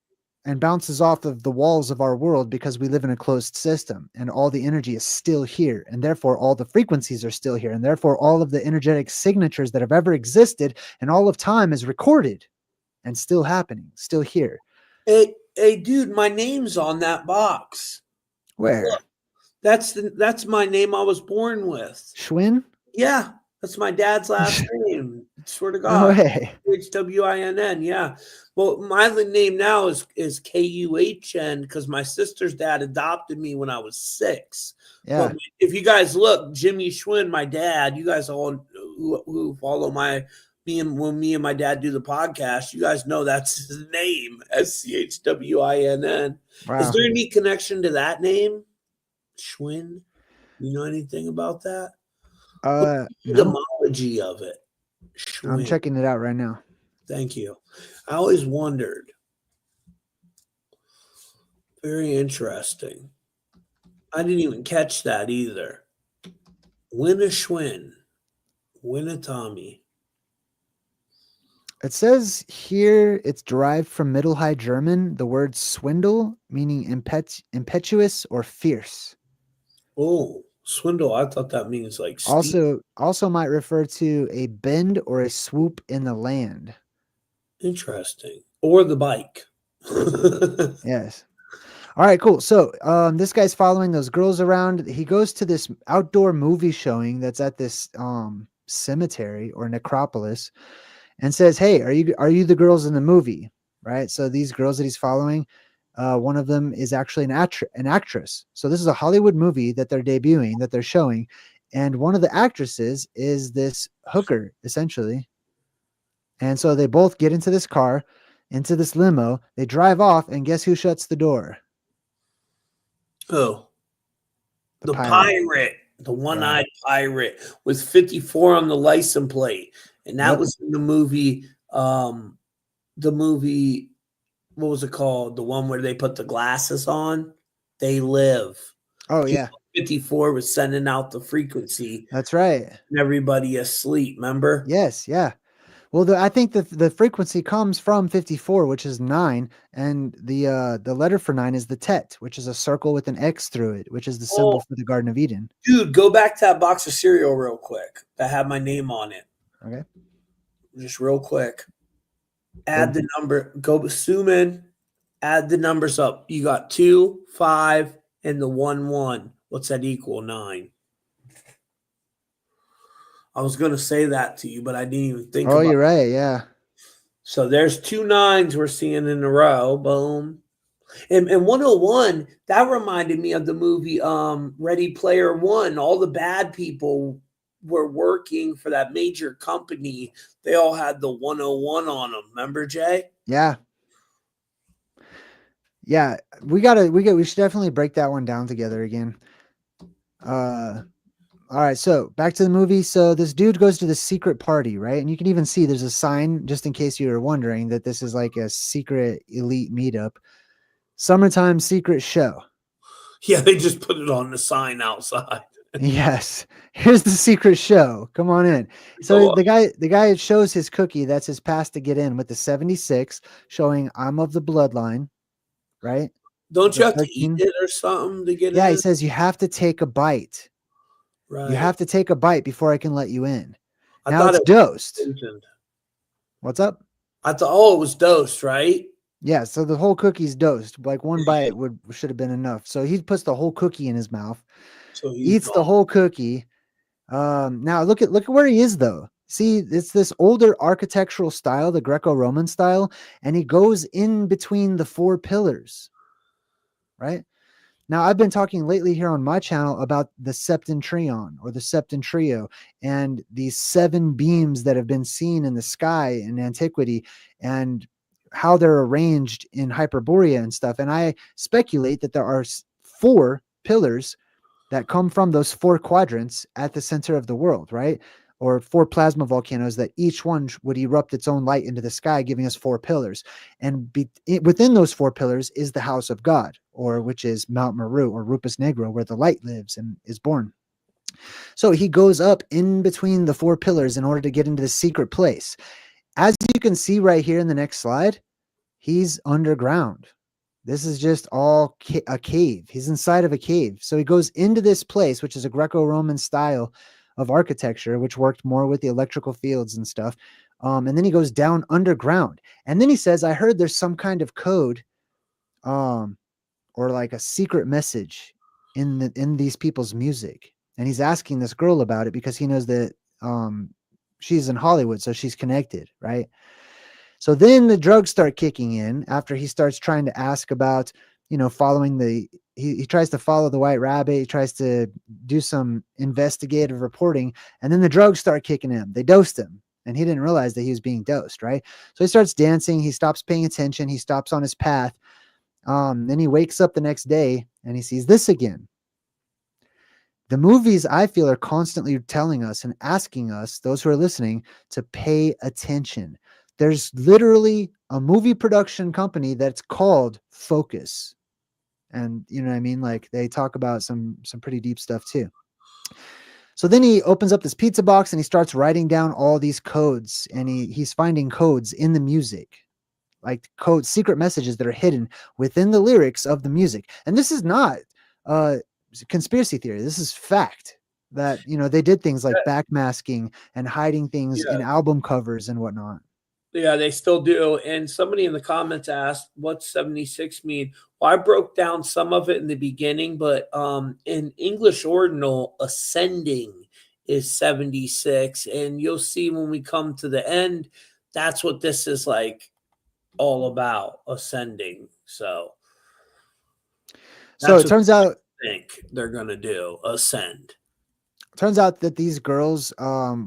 S1: and bounces off of the walls of our world because we live in a closed system, and all the energy is still here. And therefore, all the frequencies are still here. And therefore, all of the energetic signatures that have ever existed and all of time is recorded and still happening, still here.
S2: Hey, dude, my name's on that box.
S1: Where?
S2: Look, that's my name I was born with.
S1: Schwinn?
S2: Yeah, that's my dad's last name. Swear to
S1: No
S2: God.
S1: way.
S2: Hwinn. Yeah. Well, my name now is Kuhn because my sister's dad adopted me when I was 6.
S1: Yeah.
S2: But if you guys look, Jimmy Schwinn, my dad, you guys all who follow when me and my dad do the podcast, you guys know that's his name, Schwinn.
S1: Wow.
S2: Is there any connection to that name, Schwinn? You know anything about that?
S1: No.
S2: Etymology of it. Schwinn.
S1: I'm checking it out right now.
S2: Thank you. I always wondered. Very interesting. I didn't even catch that either. Win a Schwinn. Win a Tommy.
S1: It says here it's derived from Middle High German, the word swindle, meaning impetuous or fierce.
S2: Oh, swindle. I thought that means like steal.
S1: Also might refer to a bend or a swoop in the land.
S2: Interesting. Or the bike.
S1: Yes. All right, cool. So this guy's following those girls around. He goes to this outdoor movie showing that's at this cemetery or necropolis, and says, "Hey, are you the girls in the movie?" Right. So these girls that he's following, one of them is actually an actress. So this is a Hollywood movie that they're debuting, that they're showing, and one of the actresses is this hooker, essentially. And so they both get into this car, into this limo. They drive off, and guess who shuts the door?
S2: Oh, the pirate. The one-eyed pirate with 54 on the license plate. And that
S1: Yep.
S2: was in the movie, the movie, what was it called? The one where they put the glasses on. They Live.
S1: Oh yeah,
S2: 54 was sending out the frequency
S1: that's right.
S2: and everybody asleep, remember?
S1: Yes, yeah. Well, I think the frequency comes from 54, which is 9, and the letter for 9 is the tet, which is a circle with an X through it, which is the symbol
S2: Oh,
S1: for the Garden of Eden.
S2: dude, go back to that box of cereal real quick that had my name on it.
S1: Okay.
S2: Just real quick. Add
S1: Boom.
S2: the number, go zoom in, add the numbers up. You got 2, 5, and the 1, 1. What's that equal? 9. I was going to say that to you, but I didn't even think
S1: Oh,
S2: about
S1: you're
S2: it.
S1: right. Yeah.
S2: So there's 2 9s we're seeing in a row. Boom. And 101, that reminded me of the movie Ready Player One. All the bad people were working for that major company. They all had the 101 on them. Remember, Jay?
S1: Yeah. Yeah. We should definitely break that one down together again. All right, so back to the movie. So this dude goes to the secret party, right? And you can even see there's a sign, just in case you were wondering, that this is like a secret elite meetup. Summertime secret show.
S2: Yeah, they just put it on the sign outside.
S1: Yes. Here's the secret show. Come on in. So the guy shows his cookie, that's his pass to get in, with the 76 showing I'm of the bloodline, right?
S2: Don't
S1: The
S2: you have to eat
S1: 13.
S2: it or something to get
S1: Yeah, he
S2: in?
S1: says you have to take a bite. You
S2: Right.
S1: have to take a bite before I can let you in.
S2: I
S1: Now
S2: thought
S1: it's
S2: it was
S1: dosed.
S2: poisoned.
S1: What's up?
S2: I thought, oh, it was dosed, right?
S1: Yeah, so the whole cookie's dosed. Like one bite should have been enough. So he puts the whole cookie in his mouth,
S2: So he's
S1: eats
S2: gone.
S1: the whole cookie. Now look at where he is though. See, it's this older architectural style, the Greco-Roman style, and he goes in between the 4 pillars, right? Now, I've been talking lately here on my channel about the septentrion or the septentrio and these 7 beams that have been seen in the sky in antiquity and how they're arranged in Hyperborea and stuff. And I speculate that there are 4 pillars that come from those 4 quadrants at the center of the world, right? Or 4 plasma volcanoes that each one would erupt its own light into the sky, giving us 4 pillars. And within those 4 pillars is the house of God, or which is Mount Meru or Rupus Negro, where the light lives and is born. So he goes up in between the 4 pillars in order to get into the secret place. As you can see right here in the next slide, he's underground. This is just all a cave. He's inside of a cave. So he goes into this place, which is a Greco-Roman style of architecture, which worked more with the electrical fields and stuff. And then he goes down underground. And then he says, I heard there's some kind of code or like a secret message in these people's music. And he's asking this girl about it because he knows that she's in Hollywood, so she's connected, right? So then the drugs start kicking in after he starts trying to ask about, following he tries to follow the white rabbit. He tries to do some investigative reporting, and then the drugs start kicking in. They dosed him, and he didn't realize that he was being dosed, right? So he starts dancing. He stops paying attention. He stops on his path. Then he wakes up the next day, and he sees this again. The movies, I feel, are constantly telling us and asking us, those who are listening, to pay attention. There's literally a movie production company that's called Focus. And you know what I mean? Like they talk about some pretty deep stuff too. So then he opens up this pizza box and he starts writing down all these codes, and he's finding codes in the music, like codes, secret messages that are hidden within the lyrics of the music. And this is not conspiracy theory. This is fact that, they did things like backmasking and hiding things in album covers and whatnot.
S2: Yeah, they still do. And somebody in the comments asked, what's 76 mean? Well, I broke down some of it in the beginning, but in English ordinal, ascending is 76. And you'll see when we come to the end, that's what this is like all about, ascending. So
S1: it turns out
S2: I think they're going to do, ascend.
S1: Turns out that these girls are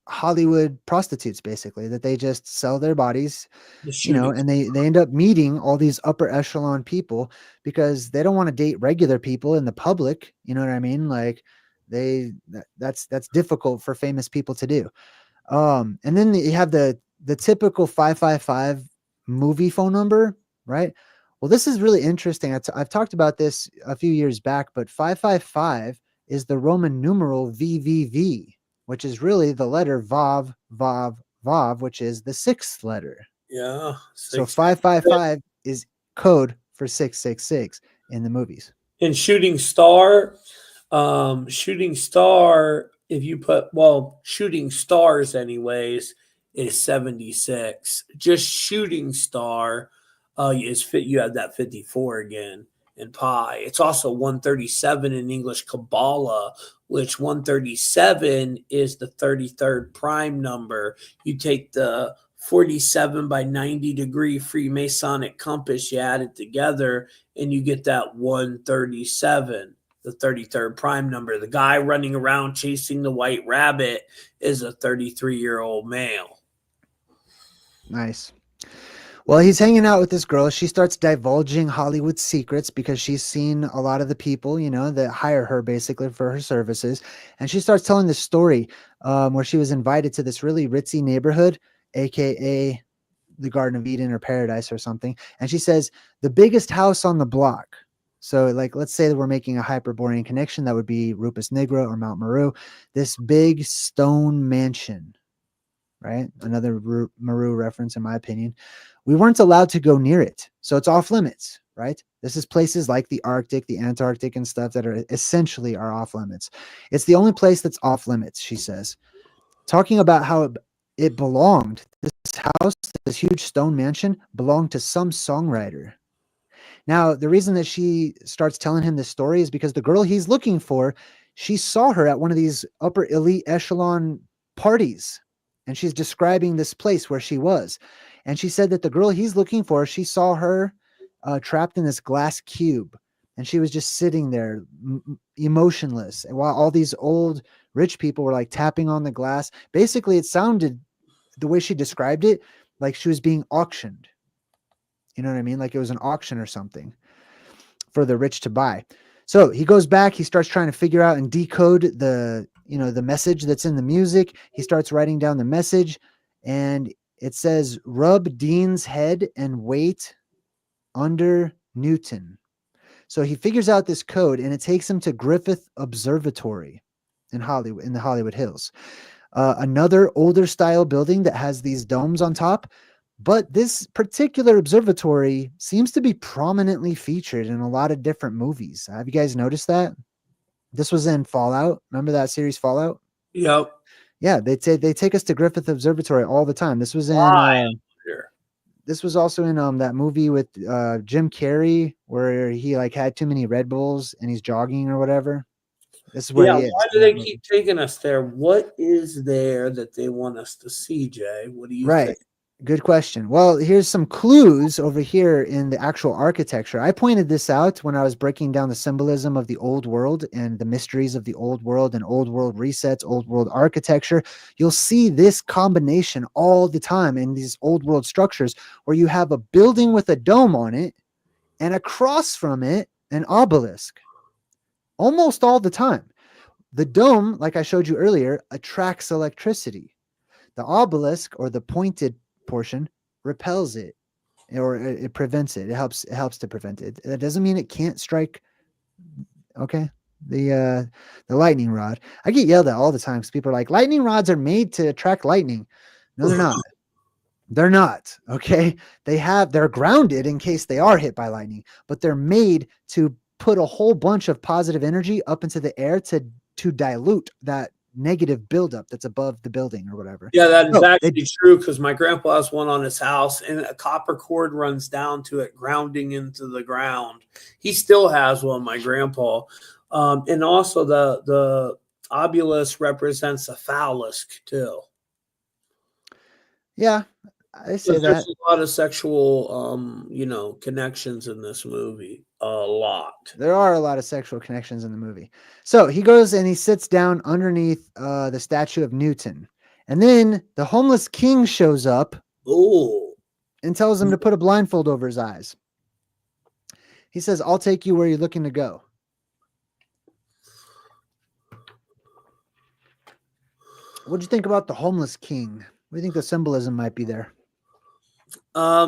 S1: Hollywood prostitutes, basically, that they just sell their bodies,
S2: The
S1: you know,
S2: shooting.
S1: and they end up meeting all these upper echelon people because they don't want to date regular people in the public. You know what I mean? Like that's difficult for famous people to do. And then you have the typical 555 movie phone number, right? Well, this is really interesting. I've talked about this a few years back, but 555 is the Roman numeral VVV, which is really the letter Vav, Vav, Vav, which is the sixth letter.
S2: Yeah.
S1: So
S2: Six.
S1: 555 is code for 666 in the movies.
S2: And shooting star, if you put, well, shooting stars anyways, is 76. Just shooting star is fit. You have that 54 again in pi. It's also 137 in English Kabbalah, which 137 is the 33rd prime number. You take the 47 by 90 degree Freemasonic compass, you add it together, and you get that 137, the 33rd prime number. The guy running around chasing the white rabbit is a 33-year-old male.
S1: Nice. Well, he's hanging out with this girl. She starts divulging Hollywood secrets because she's seen a lot of the people, you know, that hire her basically for her services. And she starts telling this story where she was invited to this really ritzy neighborhood, aka the Garden of Eden or Paradise or something. And she says, the biggest house on the block. So, like, let's say that we're making a Hyperborean connection. That would be Rupus Nigra or Mount Meru. This big stone mansion, right? Another Meru reference, in my opinion. We weren't allowed to go near it. So it's off limits, right? This is places like the Arctic, the Antarctic, and stuff that are essentially are off limits. It's the only place that's off limits, she says. Talking about how it belonged, this house, this huge stone mansion, belonged to some songwriter. Now, the reason that she starts telling him this story is because the girl he's looking for, she saw her at one of these upper elite echelon parties. And she's describing this place where she was. And she said that the girl he's looking for, she saw her trapped in this glass cube. And she was just sitting there emotionless. And while all these old rich people were like tapping on the glass, basically it sounded, the way she described it, like she was being auctioned. You know what I mean? Like it was an auction or something for the rich to buy. So he goes back, he starts trying to figure out and decode the, you know, the message that's in the music. He starts writing down the message and it says, rub Dean's head and wait under Newton. So he figures out this code and it takes him to Griffith Observatory in Hollywood, in the Hollywood Hills. Another older style building that has these domes on top. But this particular observatory seems to be prominently featured in a lot of different movies. Have you guys noticed that? This was in Fallout. Remember that series Fallout?
S2: Yep.
S1: Yeah, they take us to Griffith Observatory all the time. This was in
S2: Why?
S1: this was also in that movie with Jim Carrey where he like had too many Red Bulls and he's jogging or whatever. This is where
S2: Yeah,
S1: he is.
S2: why do they keep taking us there? What is there that they want us to see, Jay? What do you
S1: Right.
S2: think?
S1: Good question. Well, here's some clues over here in the actual architecture. I pointed this out when I was breaking down the symbolism of the old world and the mysteries of the old world and old world resets, old world architecture. You'll see this combination all the time in these old world structures where you have a building with a dome on it and across from it, an obelisk. Almost all the time. The dome, like I showed you earlier, attracts electricity. The obelisk or the pointed portion repels it or it prevents it. It helps to prevent it. That doesn't mean it can't strike. Okay. The lightning rod. I get yelled at all the time because people are like, lightning rods are made to attract lightning. No, they're not. They're not. Okay. They're grounded in case they are hit by lightning, but they're made to put a whole bunch of positive energy up into the air to dilute that negative buildup that's above the building or whatever.
S2: Yeah, that is actually true because my grandpa has one on his house and a copper cord runs down to it, grounding into the ground. He still has one, my grandpa. And also the obelisk represents a phallus too.
S1: Yeah, I say that.
S2: There's a lot of sexual, connections in this movie. A lot.
S1: There are a lot of sexual connections in the movie. So he goes and he sits down underneath the statue of Newton. And then the homeless king shows up
S2: Oh,
S1: and tells him to put a blindfold over his eyes. He says, I'll take you where you're looking to go. What'd you think about the homeless king? What do you think the symbolism might be there?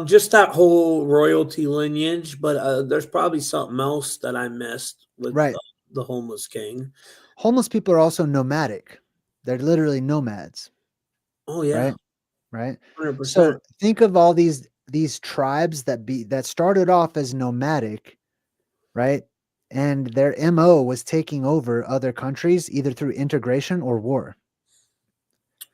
S2: just that whole royalty lineage, but there's probably something else that I missed with
S1: Right.
S2: the homeless king.
S1: Homeless people are also nomadic. They're literally nomads,
S2: Oh yeah,
S1: right? Right.
S2: 100%.
S1: So think of all these tribes that started off as nomadic, right? And their MO was taking over other countries either through integration or war.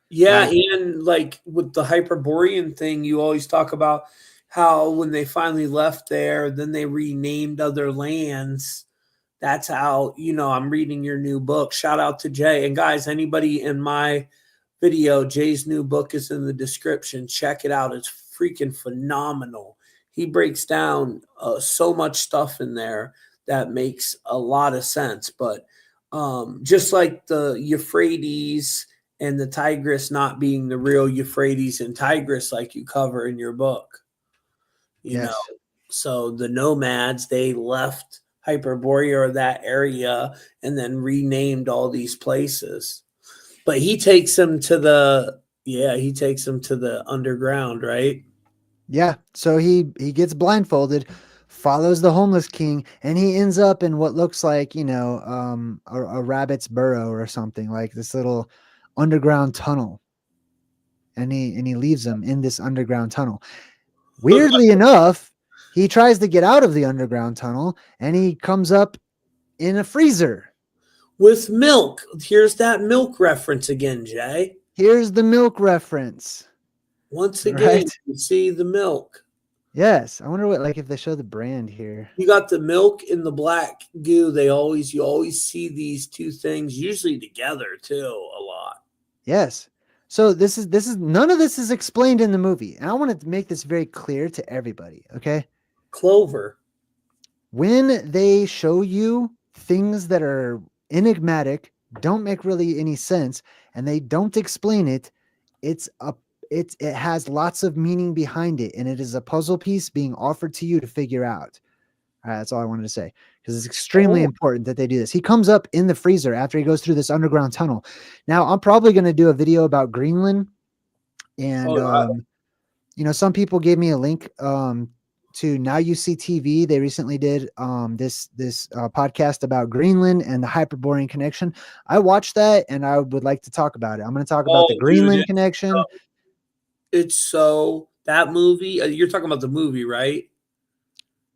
S2: Yeah,
S1: Right.
S2: and like with the Hyperborean thing, you always talk about how when they finally left there, then they renamed other lands. That's how, I'm reading your new book. Shout out to Jay. And guys, anybody in my video, Jay's new book is in the description. Check it out. It's freaking phenomenal. He breaks down so much stuff in there that makes a lot of sense. But just like the Euphrates and the Tigris not being the real Euphrates and Tigris, like you cover in your book,
S1: Yes.
S2: so the nomads, they left Hyperborea or that area and then renamed all these places. But he takes them to the underground, right?
S1: Yeah. So he gets blindfolded, follows the homeless king, and he ends up in what looks like, a rabbit's burrow or something, like this little underground tunnel. And he leaves him in this underground tunnel. Weirdly enough, he tries to get out of the underground tunnel and he comes up in a freezer.
S2: With milk. Here's that milk reference again, Jay.
S1: Here's the milk reference.
S2: Once again,
S1: Right?
S2: you see the milk.
S1: Yes. I wonder if they show the brand here.
S2: You got the milk and the black goo. You always see these two things usually together too a lot.
S1: Yes. So this is none of this is explained in the movie. And I want to make this very clear to everybody, okay?
S2: Clover.
S1: When they show you things that are enigmatic, don't make really any sense, and they don't explain it, it has lots of meaning behind it, and it is a puzzle piece being offered to you to figure out. All right, that's all I wanted to say, because it's extremely important that they do this. He comes up in the freezer after he goes through this underground tunnel. Now, I'm probably going to do a video about Greenland, and some people gave me a link to Now You See TV. They recently did this podcast about Greenland and the Hyperborean connection. I watched that, and I would like to talk about it. I'm going to talk about the Greenland connection.
S2: It's so that movie. You're talking about the movie, right?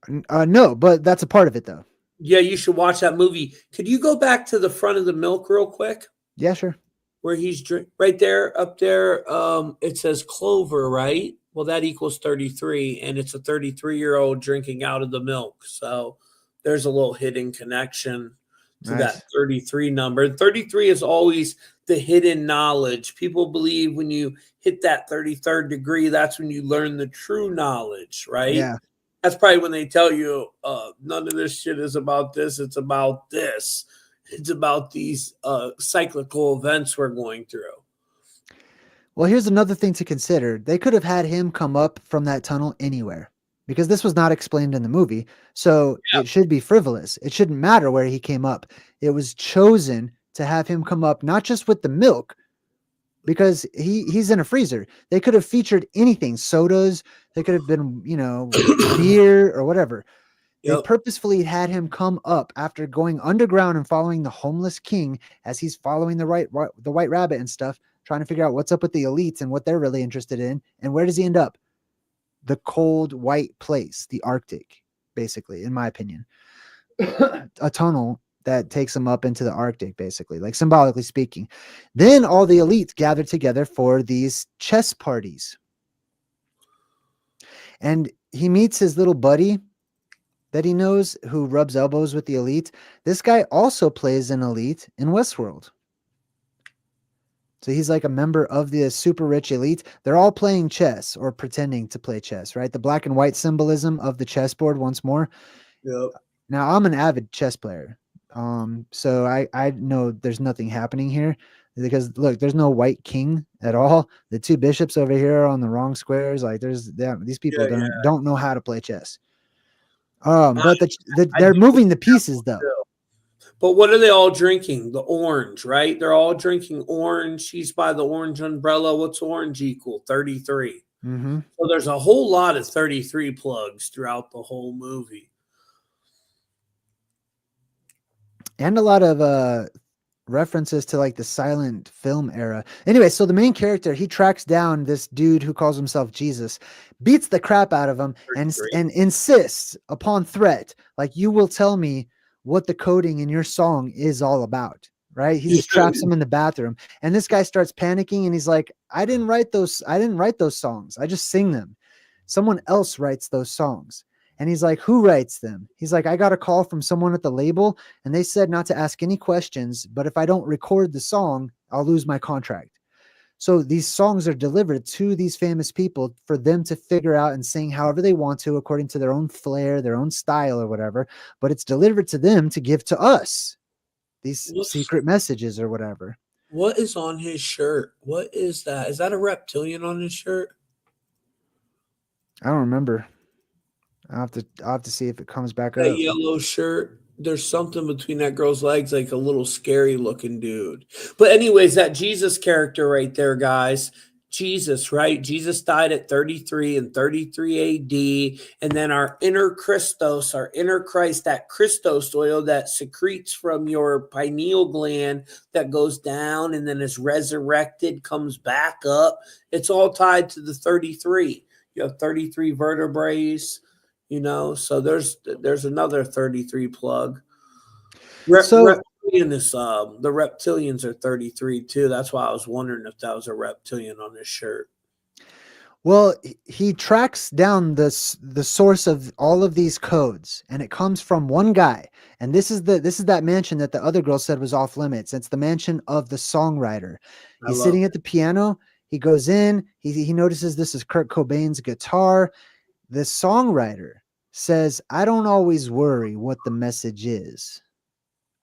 S1: No, but that's a part of it, though.
S2: Yeah, you should watch that movie. Could you go back to the front of the milk real quick?
S1: Yeah, sure.
S2: Where he's right there, up there. It says Clover, right? Well, that equals 33, and it's a 33-year-old drinking out of the milk. So there's a little hidden connection to that 33 number. 33 is always the hidden knowledge. People believe when you hit that 33rd degree, that's when you learn the true knowledge, right?
S1: Yeah.
S2: That's probably when they tell you none of this shit is about this. It's about this. It's about these cyclical events we're going through.
S1: Well, here's another thing to consider. They could have had him come up from that tunnel anywhere because this was not explained in the movie. So it should be frivolous. It shouldn't matter where he came up. It was chosen to have him come up, not just with the milk, because he's in a freezer. They could have featured anything, sodas. They could have been, beer or whatever. They purposefully had him come up after going underground and following the homeless king as he's following the white rabbit and stuff, trying to figure out what's up with the elites and what they're really interested in. And where does he end up? The cold white place, the Arctic, basically, in my opinion. A tunnel that takes him up into the Arctic, basically, like symbolically speaking. Then all the elites gather together for these chess parties. And he meets his little buddy that he knows who rubs elbows with the elite. This guy also plays an elite in Westworld. So he's like a member of the super rich elite. They're all playing chess or pretending to play chess, right? The black and white symbolism of the chessboard once more.
S2: Yep.
S1: Now, I'm an avid chess player. So I know there's nothing happening here. because look, there's no white king at all. The two bishops over here are on the wrong squares. Like these people
S2: Yeah, yeah.
S1: don't know how to play chess.
S2: I,
S1: But
S2: I
S1: they're
S2: do
S1: moving the pieces though.
S2: too. But what are they all drinking? The orange, right? They're all drinking orange. She's by the orange umbrella. What's orange equal? 33.
S1: Hmm.
S2: So there's a whole lot of 33 plugs throughout the whole movie.
S1: And a lot of references to like the silent film era. Anyway, so the main character, he tracks down this dude who calls himself Jesus, beats the crap out of him, and insists upon threat, like, you will tell me what the coding in your song is all about. Right? He just traps him in the bathroom, and this guy starts panicking, and he's like, I didn't write those songs. I just sing them. Someone else writes those songs. And he's like, who writes them? He's like, I got a call from someone at the label, and they said not to ask any questions, but if I don't record the song, I'll lose my contract. So these songs are delivered to these famous people for them to figure out and sing however they want to, according to their own flair, their own style, or whatever. But it's delivered to them to give to us, these secret messages or whatever.
S2: What is on his shirt? What is that? Is that a reptilian on his shirt?
S1: I don't remember. I'll have to see if it comes back
S2: That
S1: up.
S2: yellow shirt. There's something between that girl's legs, like a little scary looking dude. But anyways, that Jesus character right there, guys. Jesus, right? Jesus died at 33 and 33 AD. And then our inner Christos, our inner Christ, that Christos oil that secretes from your pineal gland that goes down and then is resurrected, comes back up. It's all tied to the 33. You have 33 vertebrae, so there's another 33 plug. Reptilian is the reptilians are 33 too. That's why I was wondering if that was a reptilian on his shirt.
S1: Well, he tracks down the source of all of these codes, and it comes from one guy. And this is that mansion that the other girl said was off limits. It's the mansion of the songwriter. He's sitting at the piano. He goes in. He notices this is Kurt Cobain's guitar. The songwriter says, I don't always worry what the message is.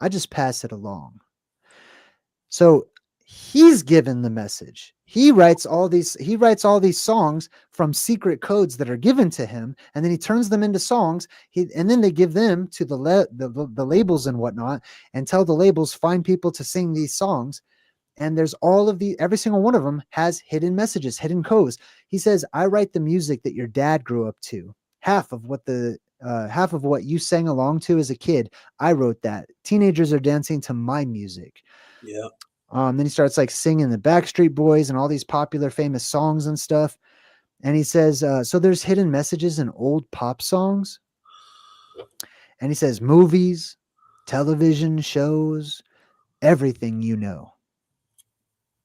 S1: I just pass it along. So he's given the message. He writes all these songs from secret codes that are given to him, and then he turns them into songs. And then they give them to the labels and whatnot, and tell the labels, find people to sing these songs. And there's every single one of them has hidden messages, hidden codes. He says, I write the music that your dad grew up to. Half of what you sang along to as a kid, I wrote that. Teenagers are dancing to my music.
S2: Yeah.
S1: Then he starts like singing the Backstreet Boys and all these popular famous songs and stuff. And he says, so there's hidden messages in old pop songs. And he says, movies, television shows, everything you know.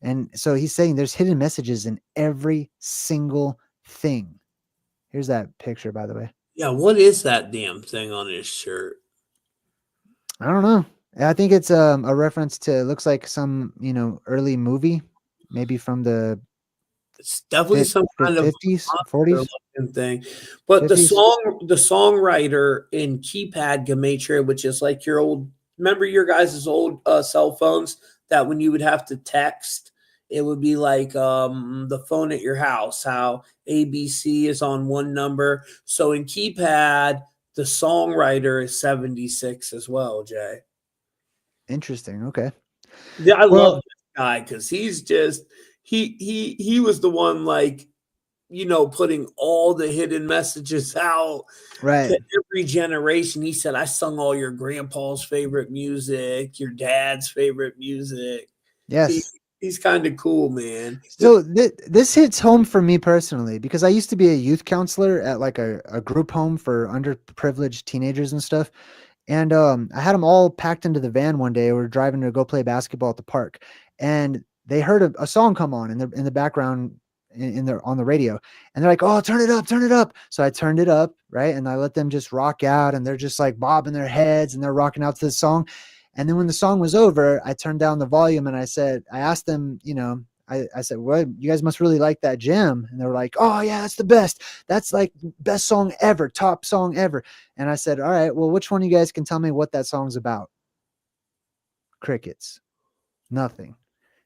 S1: And so he's saying there's hidden messages in every single thing. Here's that picture, by the way.
S2: Yeah, what is that damn thing on his shirt?
S1: I don't know. I think it's a reference to, looks like some, early movie, maybe from the
S2: It's definitely some kind of
S1: 50s, 40s
S2: thing. But
S1: 50s.
S2: the songwriter in keypad Gematria, which is like your old, remember your guys' old cell phones that when you would have to text, it would be like the phone at your house, how ABC is on one number. So in keypad, the songwriter is 76 as well, Jay.
S1: Interesting. Okay.
S2: Yeah, I love this guy because he's just he was the one, like, putting all the hidden messages out to every generation. He said, I sung all your grandpa's favorite music, your dad's favorite music.
S1: Yes.
S2: He's kind of cool, man.
S1: So this hits home for me personally, because I used to be a youth counselor at like a group home for underprivileged teenagers and stuff. And I had them all packed into the van one day. We were driving to go play basketball at the park, and they heard a song come on in the background on the radio, and they're like, "Oh, turn it up, turn it up." So I turned it up, right, and I let them just rock out, and they're just like bobbing their heads and they're rocking out to the song. And then when the song was over, I turned down the volume and I asked them, I said, well, you guys must really like that jam. And they were like, oh yeah, that's the best. That's like best song ever, top song ever. And I said, all right, well, which one of you guys can tell me what that song's about? Crickets. Nothing.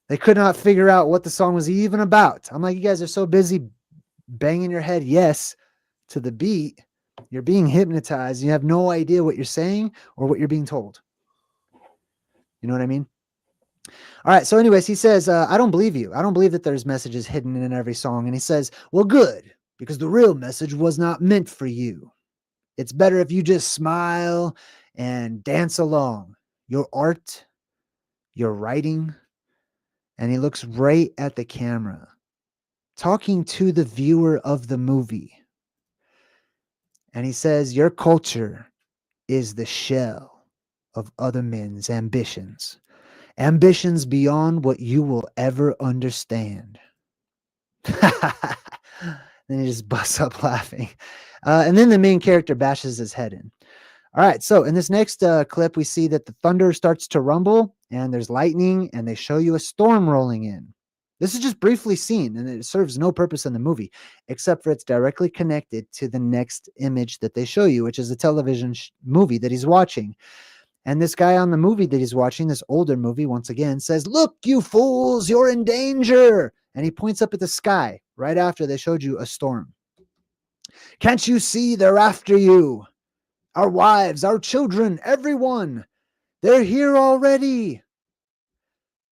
S1: They could not figure out what the song was even about. I'm like, you guys are so busy banging your head yes to the beat. You're being hypnotized. You have no idea what you're saying or what you're being told. You know what I mean? All right. So, anyways, he says, I don't believe you. I don't believe that there's messages hidden in every song. And he says, well, good, because the real message was not meant for you. It's better if you just smile and dance along. Your art, your writing. And he looks right at the camera, talking to the viewer of the movie. And he says, your culture is the shell of other men's ambitions. Ambitions beyond what you will ever understand. Then he just busts up laughing. And then the main character bashes his head in. All right. So in this next clip, we see that the thunder starts to rumble and there's lightning and they show you a storm rolling in. This is just briefly seen and it serves no purpose in the movie, except for it's directly connected to the next image that they show you, which is a television movie that he's watching. And this guy on the movie that he's watching, this older movie, once again says, look, you fools, you're in danger. And he points up at the sky right after they showed you a storm. Can't you see they're after you? Our wives, our children, everyone. They're here already.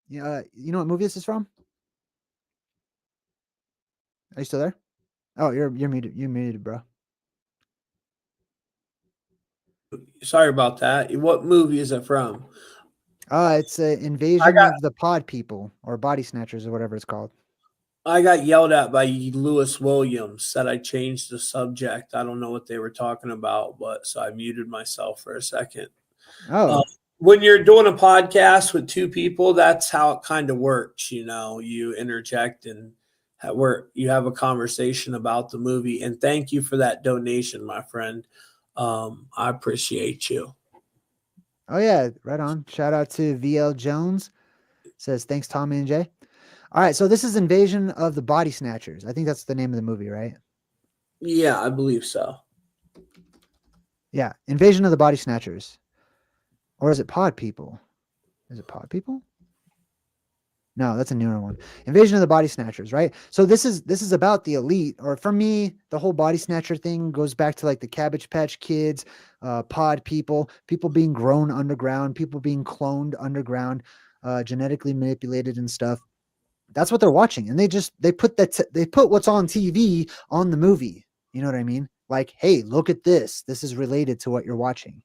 S1: You know what movie this is from? Are you still there? Oh, you're muted. You're muted, bro.
S2: Sorry about that. What movie is it from?
S1: It's an invasion of the pod people or body snatchers or whatever it's called.
S2: I got yelled at by Lewis Williams, said I changed the subject. I don't know what they were talking about, but so I muted myself for a second.
S1: Oh.
S2: When you're doing a podcast with two people, that's how it kind of works. You know, you interject and you have a conversation about the movie. And thank you for that donation, my friend. I appreciate you.
S1: Oh, yeah. Right on. Shout out to VL Jones. Says, thanks, Tommy and Jay. All right. So this is Invasion of the Body Snatchers. I think that's the name of the movie, right?
S2: Yeah, I believe so.
S1: Yeah. Invasion of the Body Snatchers. Or is it Pod People? Is it Pod People? No, that's a newer one. Invasion of the Body Snatchers, right? So this is about the elite, or for me, the whole body snatcher thing goes back to like the Cabbage Patch Kids, pod people being grown underground, people being cloned underground, genetically manipulated and stuff. That's what they're watching, and they put what's on TV on the movie. You know what I mean? Like, hey, look at this. This is related to what you're watching.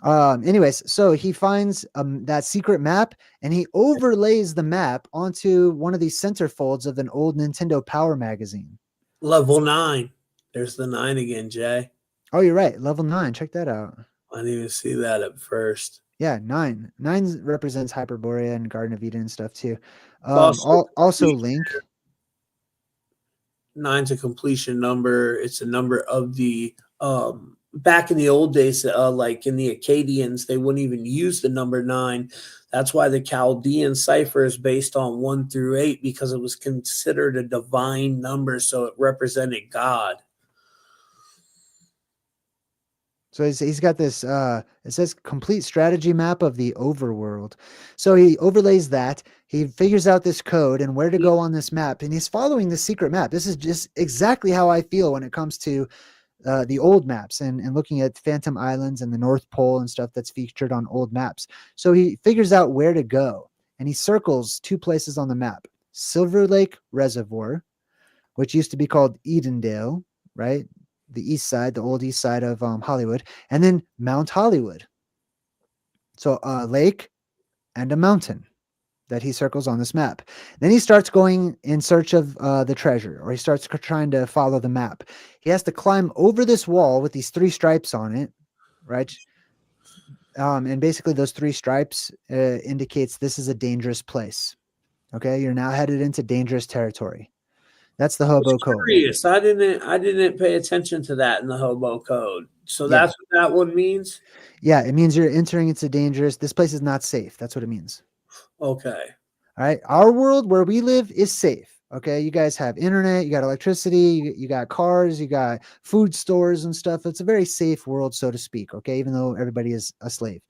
S1: Anyways, so he finds that secret map and he overlays the map onto one of these centerfolds of an old Nintendo Power magazine.
S2: Level 9. There's the 9 again, Jay.
S1: Oh, you're right. Level 9. Check that out.
S2: I didn't even see that at first.
S1: Yeah, 9. 9 represents Hyperborea and Garden of Eden and stuff too. Also Link.
S2: 9's a completion number. It's a number of the back in the old days, like in the Akkadians, they wouldn't even use the number 9. That's why the Chaldean cipher is based on 1 through 8, because it was considered a divine number, so it represented God.
S1: So he's got this, it says complete strategy map of the overworld. So he overlays that. He figures out this code and where to go on this map. And he's following the secret map. This is just exactly how I feel when it comes to the old maps and looking at Phantom Islands and the North Pole and stuff that's featured on old maps. So he figures out where to go and he circles 2 places on the map. Silver Lake Reservoir, which used to be called Edendale, right? The east side, the old east side of Hollywood, and then Mount Hollywood. So a lake and a mountain that he circles on this map. Then he starts going in search of the treasure, or he starts trying to follow the map. He has to climb over this wall with these 3 stripes on it, right? And basically those 3 stripes indicates this is a dangerous place. Okay, you're now headed into dangerous territory. That's the Hobo code.
S2: Curious. I didn't pay attention to that in the Hobo code. So that's what that one means?
S1: Yeah, it means you're entering into dangerous. This place is not safe. That's what it means.
S2: Okay.
S1: All right. Our world where we live is safe. Okay. You guys have internet, you got electricity, you got cars, you got food stores and stuff. It's a very safe world, so to speak. Okay. Even though everybody is a slave.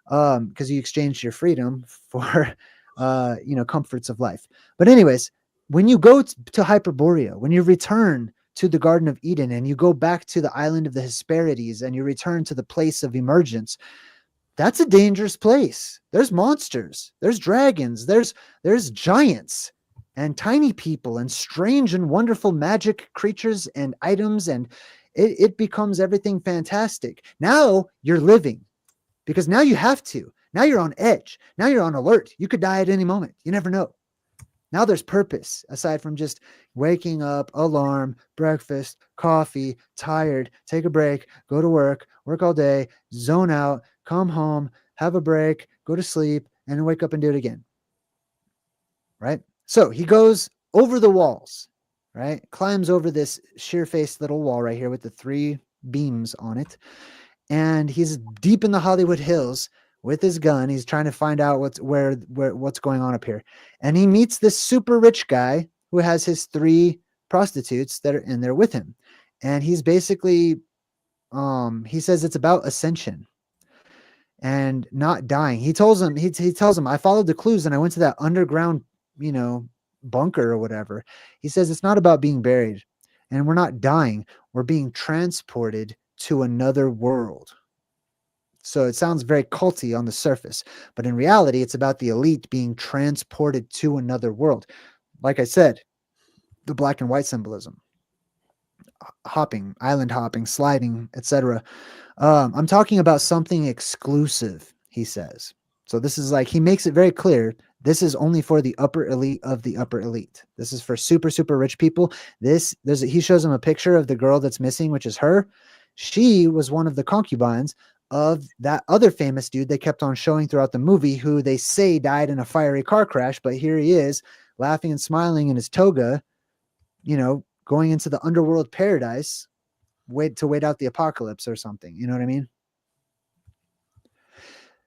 S1: Because you exchanged your freedom for comforts of life. But anyways, when you go to Hyperborea, when you return to the Garden of Eden and you go back to the island of the Hesperides and you return to the place of emergence, that's a dangerous place. There's monsters, there's dragons, there's giants and tiny people and strange and wonderful magic creatures and items, and it becomes everything fantastic. Now you're living, because now you have to. Now you're on edge. Now you're on alert. You could die at any moment. You never know. Now there's purpose aside from just waking up, alarm, breakfast, coffee, tired, take a break, go to work all day, zone out, come home, have a break, go to sleep, and then wake up and do it again. Right? So he goes over the walls, right? Climbs over this sheer-faced little wall right here with the 3 beams on it. And he's deep in the Hollywood Hills with his gun. He's trying to find out what's going on up here. And he meets this super rich guy who has his 3 prostitutes that are in there with him. And he's basically, he says it's about ascension and not dying. He tells him, I followed the clues and I went to that underground, bunker or whatever. He says it's not about being buried and we're not dying. We're being transported to another world. So it sounds very culty on the surface, but in reality, it's about the elite being transported to another world. Like I said, the black and white symbolism, hopping, island hopping, sliding, etc. I'm talking about something exclusive, he says. So this is like, he makes it very clear. This is only for the upper elite of the upper elite. This is for super, super rich people. He shows him a picture of the girl that's missing, which is her. She was one of the concubines of that other famous dude they kept on showing throughout the movie, who they say died in a fiery car crash, but here he is laughing and smiling in his toga, going into the underworld paradise, wait out the apocalypse or something. You know what I mean?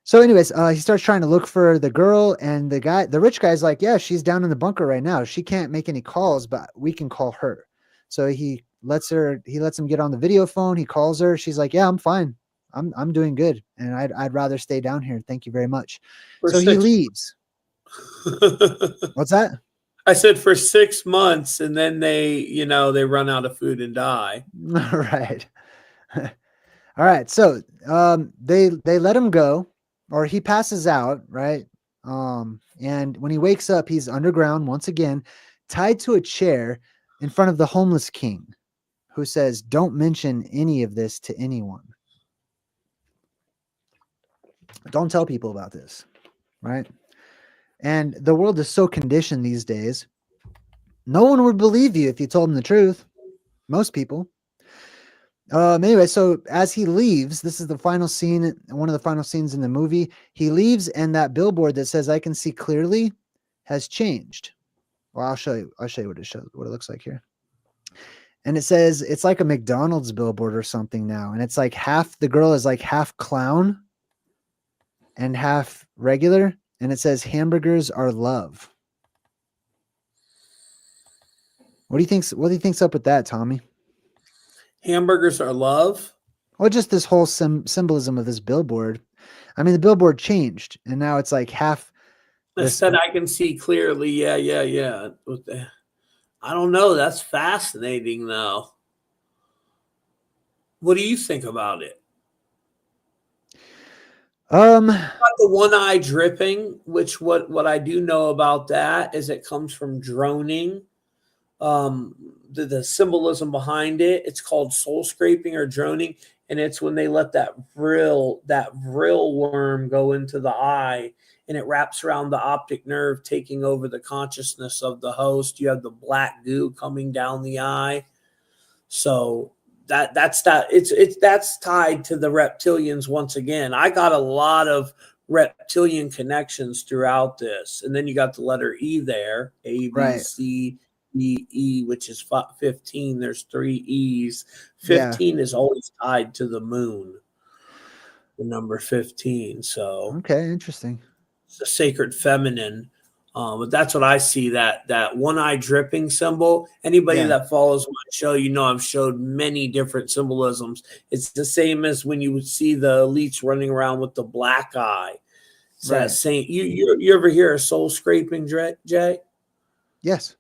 S1: So anyways, he starts trying to look for the girl, and the rich guy's like, yeah, she's down in the bunker right now. She can't make any calls, but we can call her. So he lets him get on the video phone. He calls her. She's like, yeah, I'm fine. I'm doing good. And I'd rather stay down here. Thank you very much. So he leaves. What's that?
S2: I said for 6 months, and then they run out of food and die.
S1: Right. All right. So they let him go, or he passes out, right? And when he wakes up, he's underground once again, tied to a chair in front of the homeless king, who says, don't mention any of this to anyone. Don't tell people about this, right? And the world is so conditioned these days. No one would believe you if you told them the truth. Most people. Anyway, so as he leaves, this is the final scene, one of the final scenes in the movie. He leaves, and that billboard that says "I can see clearly" has changed. Well, I'll show you what it looks like here. And it says it's like a McDonald's billboard or something now, and it's like the girl is like half clown and half regular, and it says hamburgers are love. What do you think's up with that, Tommy?
S2: Hamburgers are love?
S1: Well, just this whole symbolism of this billboard. I mean, the billboard changed, and now it's like half.
S2: I said I can see clearly. Yeah. I don't know. That's fascinating, though. What do you think about it? The one eye dripping, which what I do know about that is it comes from droning. The symbolism behind it, it's called soul scraping or droning, and it's when they let that vril worm go into the eye, and it wraps around the optic nerve, taking over the consciousness of the host. You have the black goo coming down the eye, so that's tied to the reptilians once again. I got a lot of reptilian connections throughout this, and then you got the letter E there, A, B, C, E, which is 15. There's 3 E's. 15 is always tied to the moon, the number 15. So
S1: okay, interesting.
S2: It's a sacred feminine. But that's what I see, that one eye dripping symbol. Anybody that follows my show, I've showed many different symbolisms. It's the same as when you would see the elites running around with the black eye. It's that
S1: Right.
S2: same. You ever hear of soul scraping, Jay?
S1: Yes.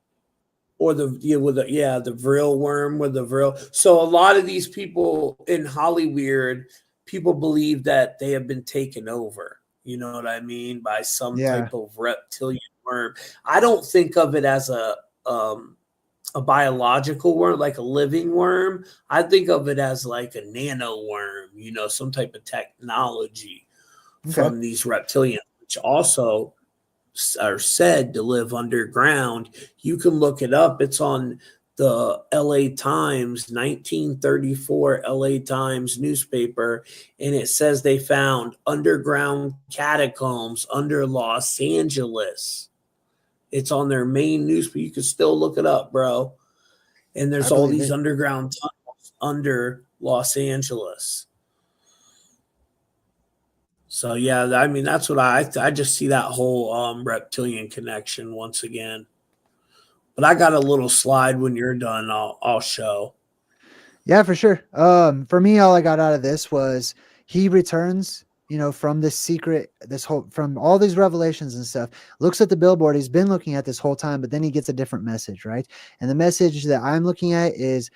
S2: Or the vril worm with the vril. So a lot of these people in Hollywood, people believe that they have been taken over. You know what I mean, by some
S1: Yeah.
S2: type of reptilian worm. I don't think of it as a biological worm, like a living worm. I think of it as like a nano worm. Some type of technology
S1: Okay.
S2: from these reptilians, which also are said to live underground. You can look it up. It's on the LA Times, 1934 LA Times newspaper, and it says they found underground catacombs under Los Angeles. It's on their main newspaper. You can still look it up, bro. And
S1: I
S2: there's all
S1: believe
S2: these
S1: it.
S2: underground tunnels under Los Angeles. So yeah, I mean that's what I just see that whole reptilian connection once again. But I got a little slide when you're done. I'll show.
S1: Yeah, for sure. For me, all I got out of this was he returns, from this secret, from all these revelations and stuff, looks at the billboard he's been looking at this whole time, but then he gets a different message, right? And the message that I'm looking at is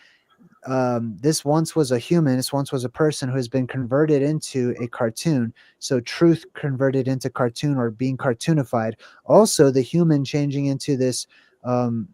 S1: this once was a human, this once was a person who has been converted into a cartoon. So truth converted into cartoon or being cartoonified. Also, the human changing into this um,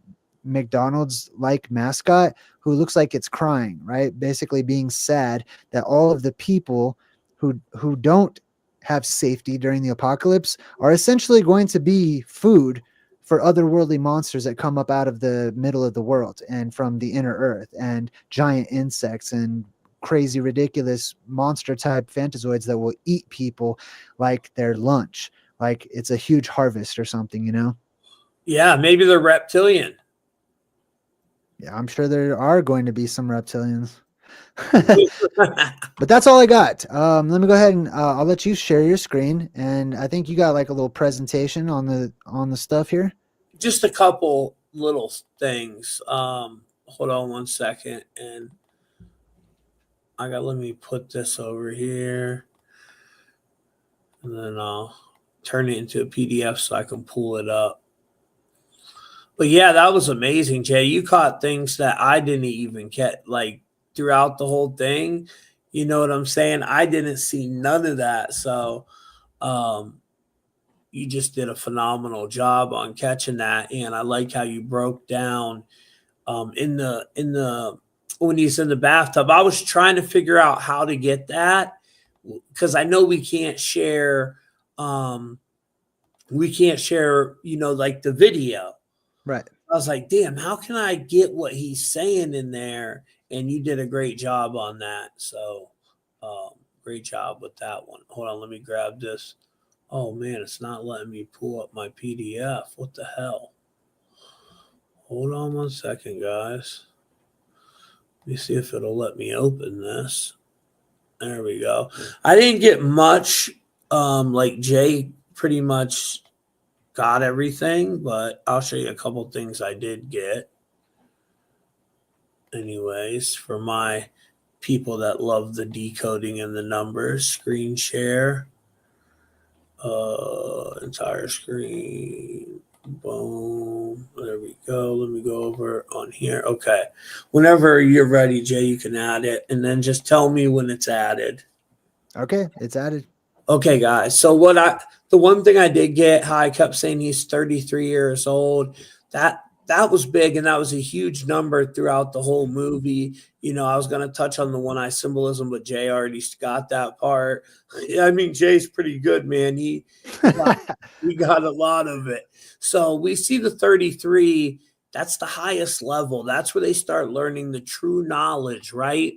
S1: McDonald's like mascot who looks like it's crying, right? Basically being sad that all of the people who don't have safety during the apocalypse are essentially going to be food for otherworldly monsters that come up out of the middle of the world and from the inner earth, and giant insects and crazy ridiculous monster type phantazoids that will eat people like their lunch, like it's a huge harvest or something.
S2: Yeah, maybe they're reptilian.
S1: Yeah, I'm sure there are going to be some reptilians. But that's all I got. Let me go ahead and I'll let you share your screen, and I think you got like a little presentation on the stuff here.
S2: Just a couple little things. Hold on one second, and let me put this over here, and then I'll turn it into a PDF so I can pull it up. But yeah, that was amazing, Jay. You caught things that I didn't even get, like throughout the whole thing. You know what I'm saying? I didn't see none of that. So um, you just did a phenomenal job on catching that. And I like how you broke down in the when he's in the bathtub. I was trying to figure out how to get that because I know we can't share like the video.
S1: Right.
S2: I was like, damn, how can I get what he's saying in there? And you did a great job on that. So, great job with that one. Hold on, let me grab this. Oh man, it's not letting me pull up my PDF. What the hell? Hold on one second, guys. Let me see if it'll let me open this. There we go. I didn't get much. Like Jay pretty much got everything, but I'll show you a couple things I did get. Anyways, for my people that love the decoding and the numbers, screen share, entire screen, boom, there we go. Let me go over on here. Okay, whenever you're ready, Jay, you can add it, and then just tell me when it's added.
S1: Okay, it's added.
S2: Okay, guys. So the one thing I did get, how I kept saying he's 33 years old, that was big, and that was a huge number throughout the whole movie. I was going to touch on the one eye symbolism, but Jay already got that part. I mean, Jay's pretty good, man. He got a lot of it. So we see the 33. That's the highest level. That's where they start learning the true knowledge, right?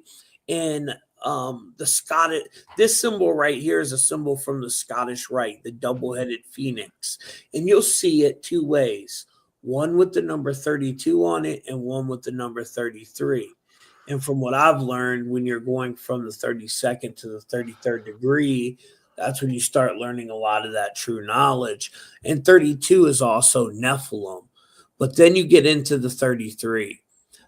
S2: And the Scottish, this symbol right here is a symbol from the Scottish Rite, the double-headed phoenix, and you'll see it two ways: one with the number 32 on it and one with the number 33. And from what I've learned, when you're going from the 32nd to the 33rd degree, that's when you start learning a lot of that true knowledge. And 32 is also Nephilim, but then you get into the 33.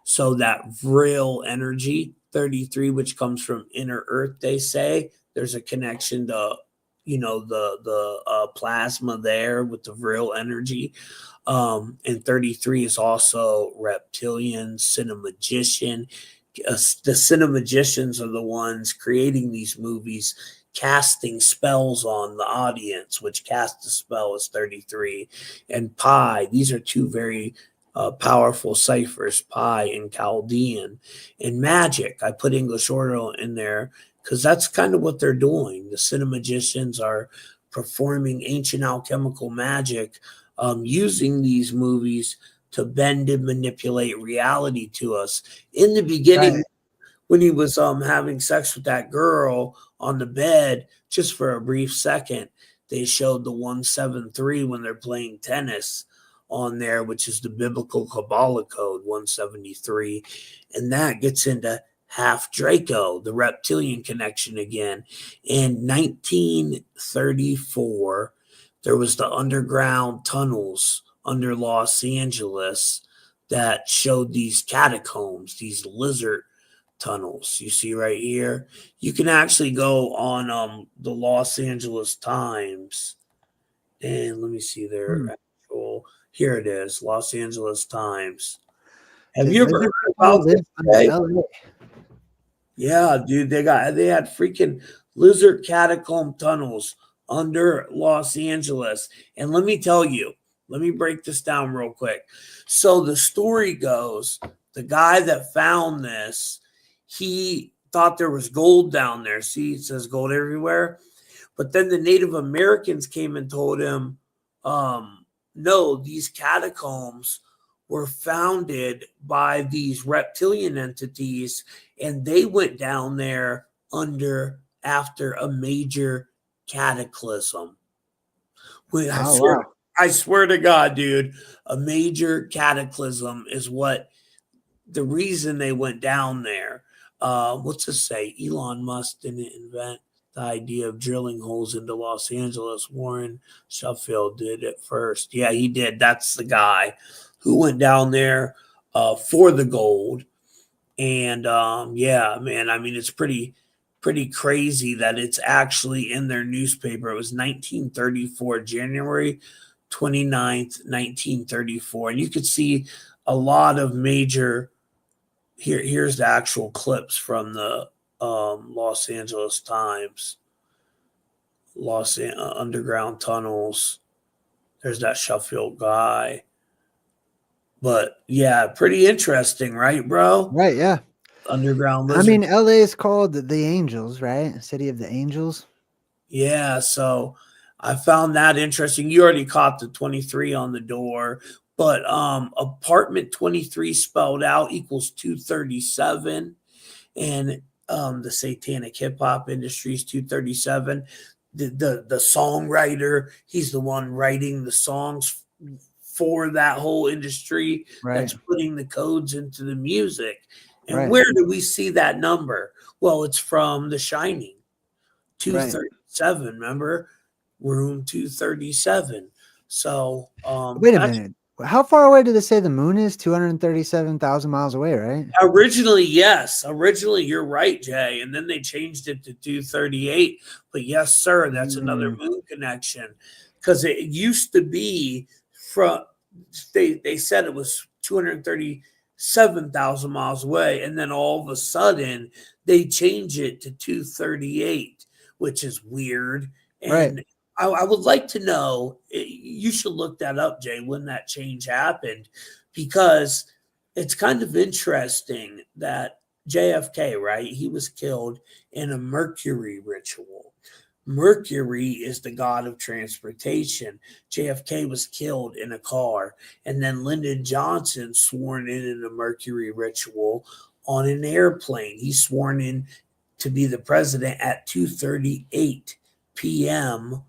S2: So that real energy, 33, which comes from inner earth, they say there's a connection to the plasma there with the real energy. And 33 is also reptilian, cinemagician. The cinemagicians are the ones creating these movies, casting spells on the audience, which cast a spell is 33. And pi, these are two very powerful ciphers, pi and Chaldean. And magic, I put English order in there because that's kind of what they're doing. The cinemagicians are performing ancient alchemical magic, using these movies to bend and manipulate reality to us. In the beginning,
S1: Right.
S2: when he was having sex with that girl on the bed, just for a brief second, they showed the 173 when they're playing tennis on there, which is the biblical Kabbalah code 173. And that gets into half Draco, the reptilian connection again. In 1934, there was the underground tunnels under Los Angeles that showed these catacombs, these lizard tunnels. You see right here. You can actually go on the Los Angeles Times, and let me see their
S1: Hmm.
S2: actual. Here it is, Los Angeles Times. Have
S1: Did
S2: you ever
S1: lizard
S2: heard
S1: people
S2: about this?
S1: live under
S2: Jay?
S1: LA?
S2: Yeah, dude, they had freaking lizard catacomb tunnels under Los Angeles. And let me tell you, let me break this down real quick. So the story goes, the guy that found this, he thought there was gold down there. See, it says gold everywhere. But then the Native Americans came and told him, no, these catacombs were founded by these reptilian entities, and they went down there after a major cataclysm.
S1: Oh wow.
S2: I swear to God, dude, a major cataclysm is what the reason they went down there. What's it say? Elon Musk didn't invent the idea of drilling holes into Los Angeles. Warren Sheffield did it first. Yeah, he did. That's the guy who went down there for the gold. And yeah, man, I mean, it's pretty crazy that it's actually in their newspaper. It was 1934, January 29th, 1934. And you could see a lot of major here's the actual clips from the Los Angeles Times. Underground tunnels. There's that Sheffield guy. But yeah, pretty interesting, right, bro?
S1: Right. Yeah.
S2: Underground
S1: I
S2: lizard.
S1: mean, LA is called the Angels, right? City of the Angels.
S2: Yeah, so I found that interesting. You already caught the 23 on the door, but apartment 23 spelled out equals 237, and the satanic hip hop industry is 237. The songwriter, he's the one writing the songs for that whole industry
S1: Right.
S2: that's putting the codes into the music. And
S1: Right.
S2: where do we see that number? Well, it's from The Shining.
S1: Right.
S2: 237, remember? Room 237. So
S1: Wait a
S2: that's
S1: minute. How far away did they say the moon is? 237,000 miles away, right?
S2: originally, yes. Originally, you're right, Jay. And then they changed it to 238. But yes, sir, that's another
S1: Mm,
S2: moon connection. Because it used to be from they said it was 237,000 miles away, and then all of a sudden they change it to 238, which is weird.
S1: right.
S2: And I would like to know, you should look that up, Jay, when that change happened, because it's kind of interesting that JFK, right? He was killed in a Mercury ritual. Mercury is the god of transportation. JFK was killed in a car, and then Lyndon Johnson sworn in a Mercury ritual on an airplane. He's sworn in to be the president at 2:38 p.m.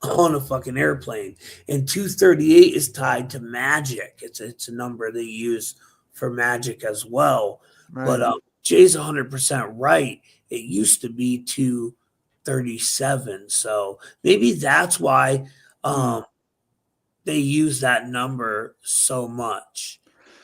S2: on a fucking airplane. And 238 is tied to magic. It's a number they use for magic as well. But
S1: Right.
S2: Jay's 100% right. It used to be 237. So maybe that's why
S1: Hmm.
S2: they use that number so much.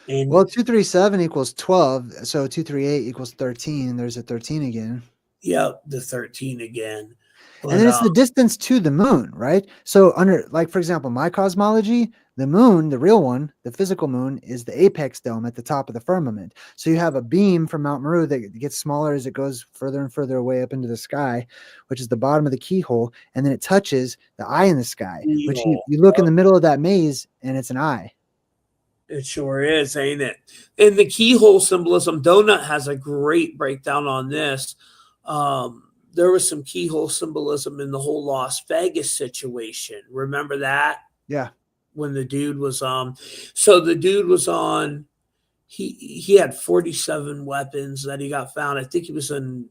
S2: And
S1: Well, 237 equals 12. So 238 equals 13. There's a 13 again.
S2: yeah, the 13 again.
S1: And
S2: But
S1: then it's the distance to the moon, right? So under, like, for example, my cosmology, the moon, the real one, the physical moon, is the apex dome at the top of the firmament. So you have a beam from Mount Meru that gets smaller as it goes further and further away up into the sky, which is the bottom of the keyhole, and then it touches the eye in the sky, which you look in the middle of that maze and it's an eye.
S2: it sure is, ain't it? And the keyhole symbolism, Donut has a great breakdown on this. There was some keyhole symbolism in the whole Las Vegas situation. Remember that?
S1: Yeah.
S2: When the dude was so the dude was on, he had 47 weapons that he got found. I think he was on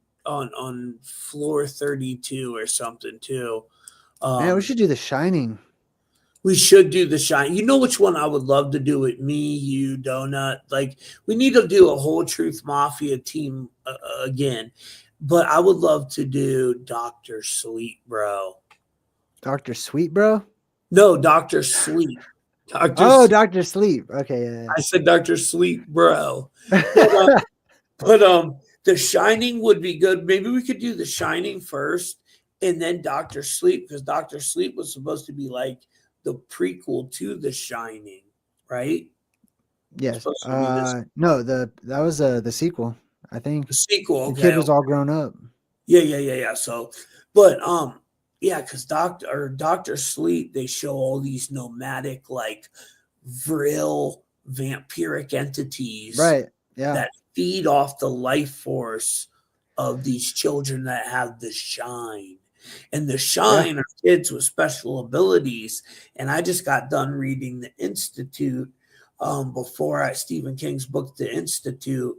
S2: floor 32 or something too.
S1: Man, we should do The Shining.
S2: We should do The Shine. You know which one I would love to do it? Me, you, Donut. Like, we need to do a whole Truth Mafia team again. But I would love to do Dr. Sleep, bro.
S1: Dr. Sweet, bro?
S2: No, Dr. Sleep.
S1: Dr. Sleep. Okay, yeah.
S2: I said Dr. Sleep, bro. But The Shining would be good. Maybe we could do The Shining first and then Dr. Sleep, because Dr. Sleep was supposed to be like the prequel to The Shining, right?
S1: Yes. No, that was the sequel, I think.
S2: The sequel.
S1: The
S2: Okay.
S1: kid was all grown up.
S2: Yeah. So, but yeah, because Dr. Sleep, they show all these nomadic, like vril vampiric entities,
S1: Right. Yeah.
S2: that feed off the life force of these children that have the shine. And the shine are kids with special abilities. And I just got done reading The Institute before Stephen King's book, The Institute,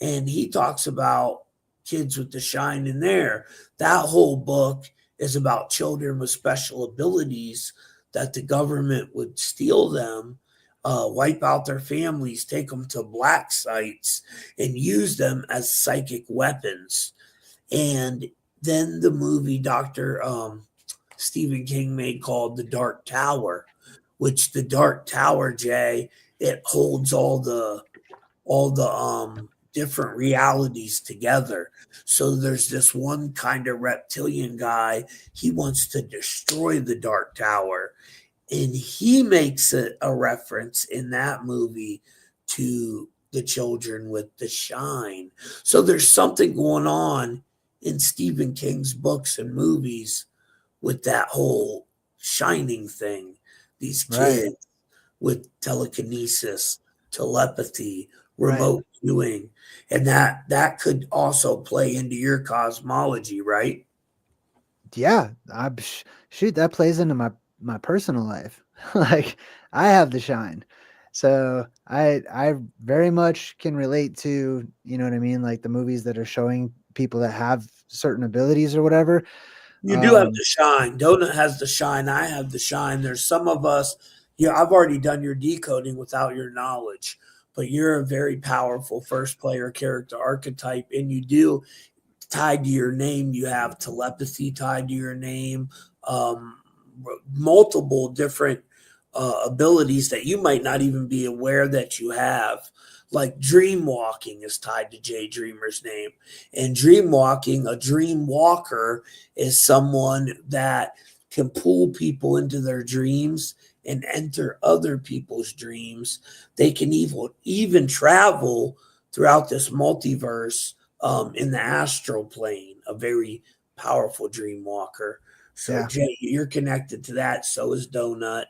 S2: and he talks about kids with the shine in there. That whole book is about children with special abilities that the government would steal them, wipe out their families, take them to black sites, and use them as psychic weapons. And then the movie Dr. Stephen King made called The Dark Tower, which the Dark Tower, Jay, it holds all the different realities together. So there's this one kind of reptilian guy. He wants to destroy the Dark Tower. And he makes a reference in that movie to the children with the shine. So there's something going on in Stephen King's books and movies with that whole shining thing. These kids with telekinesis, telepathy, remote viewing, and that could also play into your cosmology, right?
S1: Yeah, shoot, that plays into my personal life. Like, I have the shine, so I very much can relate to, you know what I mean, like the movies that are showing people that have certain abilities or whatever.
S2: You do have the shine. Donut has the shine. I have the shine. There's some of us. Yeah, I've already done your decoding without your knowledge, but you're a very powerful first player character archetype, and you do, tied to your name, you have telepathy tied to your name, multiple different abilities that you might not even be aware that you have. Like dream walking is tied to JayDreamer's name. And dream walking, a dream walker is someone that can pull people into their dreams and enter other people's dreams. They can even travel throughout this multiverse in the astral plane, a very powerful dream walker. So, Jay, you're connected to that. So is Donut.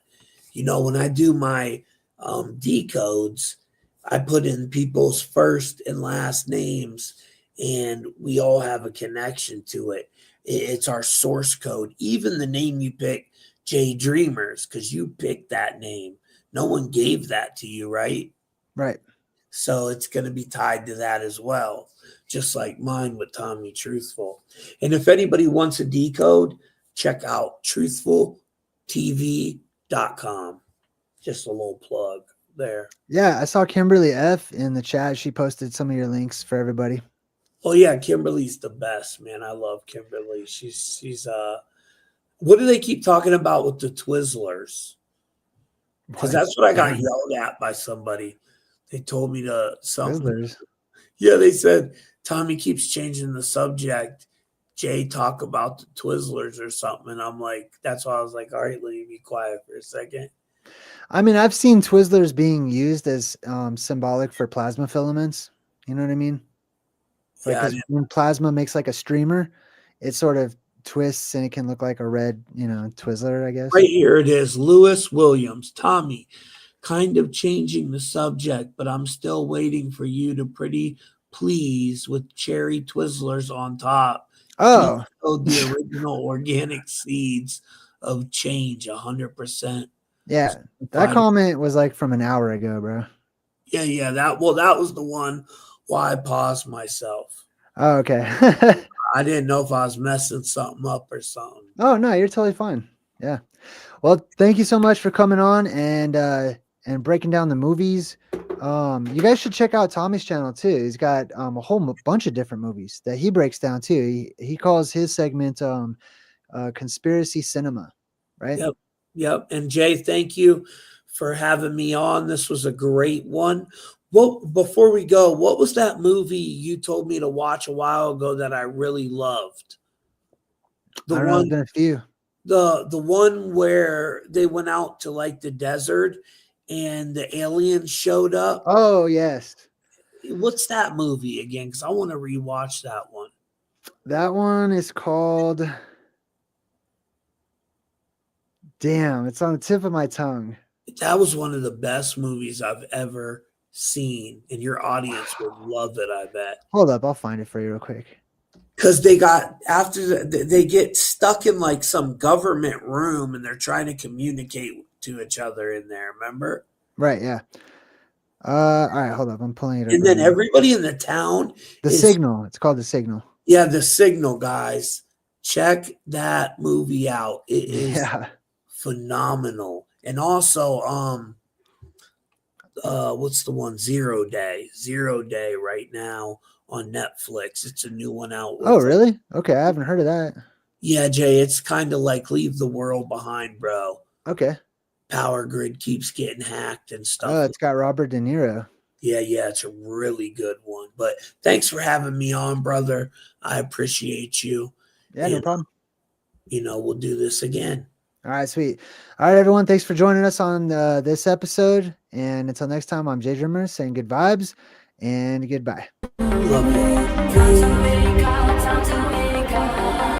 S2: You know, when I do my decodes, I put in people's first and last names, and we all have a connection to it. It's our source code. Even the name you pick, JayDreamerZ, because you picked that name. No one gave that to you, right?
S1: Right.
S2: So it's going to be tied to that as well, just like mine with Tommy Truthful. And if anybody wants a decode, check out truthfultv.com. Just a little plug there.
S1: Yeah, I saw Kimberly F in the chat. She posted some of your links for everybody.
S2: Oh yeah, Kimberly's the best, man. I love Kimberly. She's what do they keep talking about with the Twizzlers? Because that's what I got yelled at by somebody. They told me to something.
S1: Twizzlers.
S2: Yeah, they said Tommy keeps changing the subject. Jay talk about the Twizzlers or something, and I'm like, that's why I was like, all right, let me be quiet for a second.
S1: I mean, I've seen Twizzlers being used as symbolic for plasma filaments. You know what I mean? Like,
S2: Yeah,
S1: because when plasma makes like a streamer, it sort of twists and it can look like a red, Twizzler, I guess.
S2: right here it is. Lewis Williams, Tommy, kind of changing the subject, but I'm still waiting for you to pretty please with cherry Twizzlers on top. He
S1: Oh,
S2: showed the original organic seeds of change 100%.
S1: yeah. That comment was like from an hour ago, bro.
S2: Yeah. That was the one why I paused myself.
S1: Oh, okay.
S2: I didn't know if I was messing something up or something.
S1: Oh, no, you're totally fine. Yeah. Well, thank you so much for coming on and breaking down the movies. You guys should check out Tommy's channel too. He's got a whole bunch of different movies that he breaks down too. He calls his segment conspiracy cinema, right?
S2: Yep. And Jay, thank you for having me on. This was a great one. Well, before we go, what was that movie you told me to watch a while ago that I really loved?
S1: I don't know, there's been a few.
S2: The one where they went out to like the desert and the aliens showed up.
S1: Oh, yes.
S2: What's that movie again? Because I want to rewatch that one.
S1: That one is called. Damn, it's on the tip of my tongue.
S2: That was one of the best movies I've ever seen, and your audience would love it, I bet.
S1: Hold up, I'll find it for you real quick.
S2: Because they get stuck in like some government room and they're trying to communicate to each other in there, remember?
S1: Right, yeah. All right, hold up, I'm pulling it up.
S2: And then everybody in the town
S1: Signal. It's called The Signal.
S2: Yeah, The Signal, guys. Check that movie out. It is phenomenal. And also, what's the one? Zero Day right now on Netflix. It's a new one out.
S1: Oh, really? Okay, I haven't heard of that.
S2: Yeah, Jay, it's kind of like Leave the World Behind, bro.
S1: Okay.
S2: Power grid keeps getting hacked and stuff.
S1: Oh, it's got Robert De Niro.
S2: Yeah, it's a really good one. But thanks for having me on, brother. I appreciate you.
S1: Yeah, no problem.
S2: We'll do this again.
S1: All right, sweet. All right, everyone. Thanks for joining us on this episode. And until next time, I'm JayDreamerZ saying good vibes and goodbye.
S2: Love you.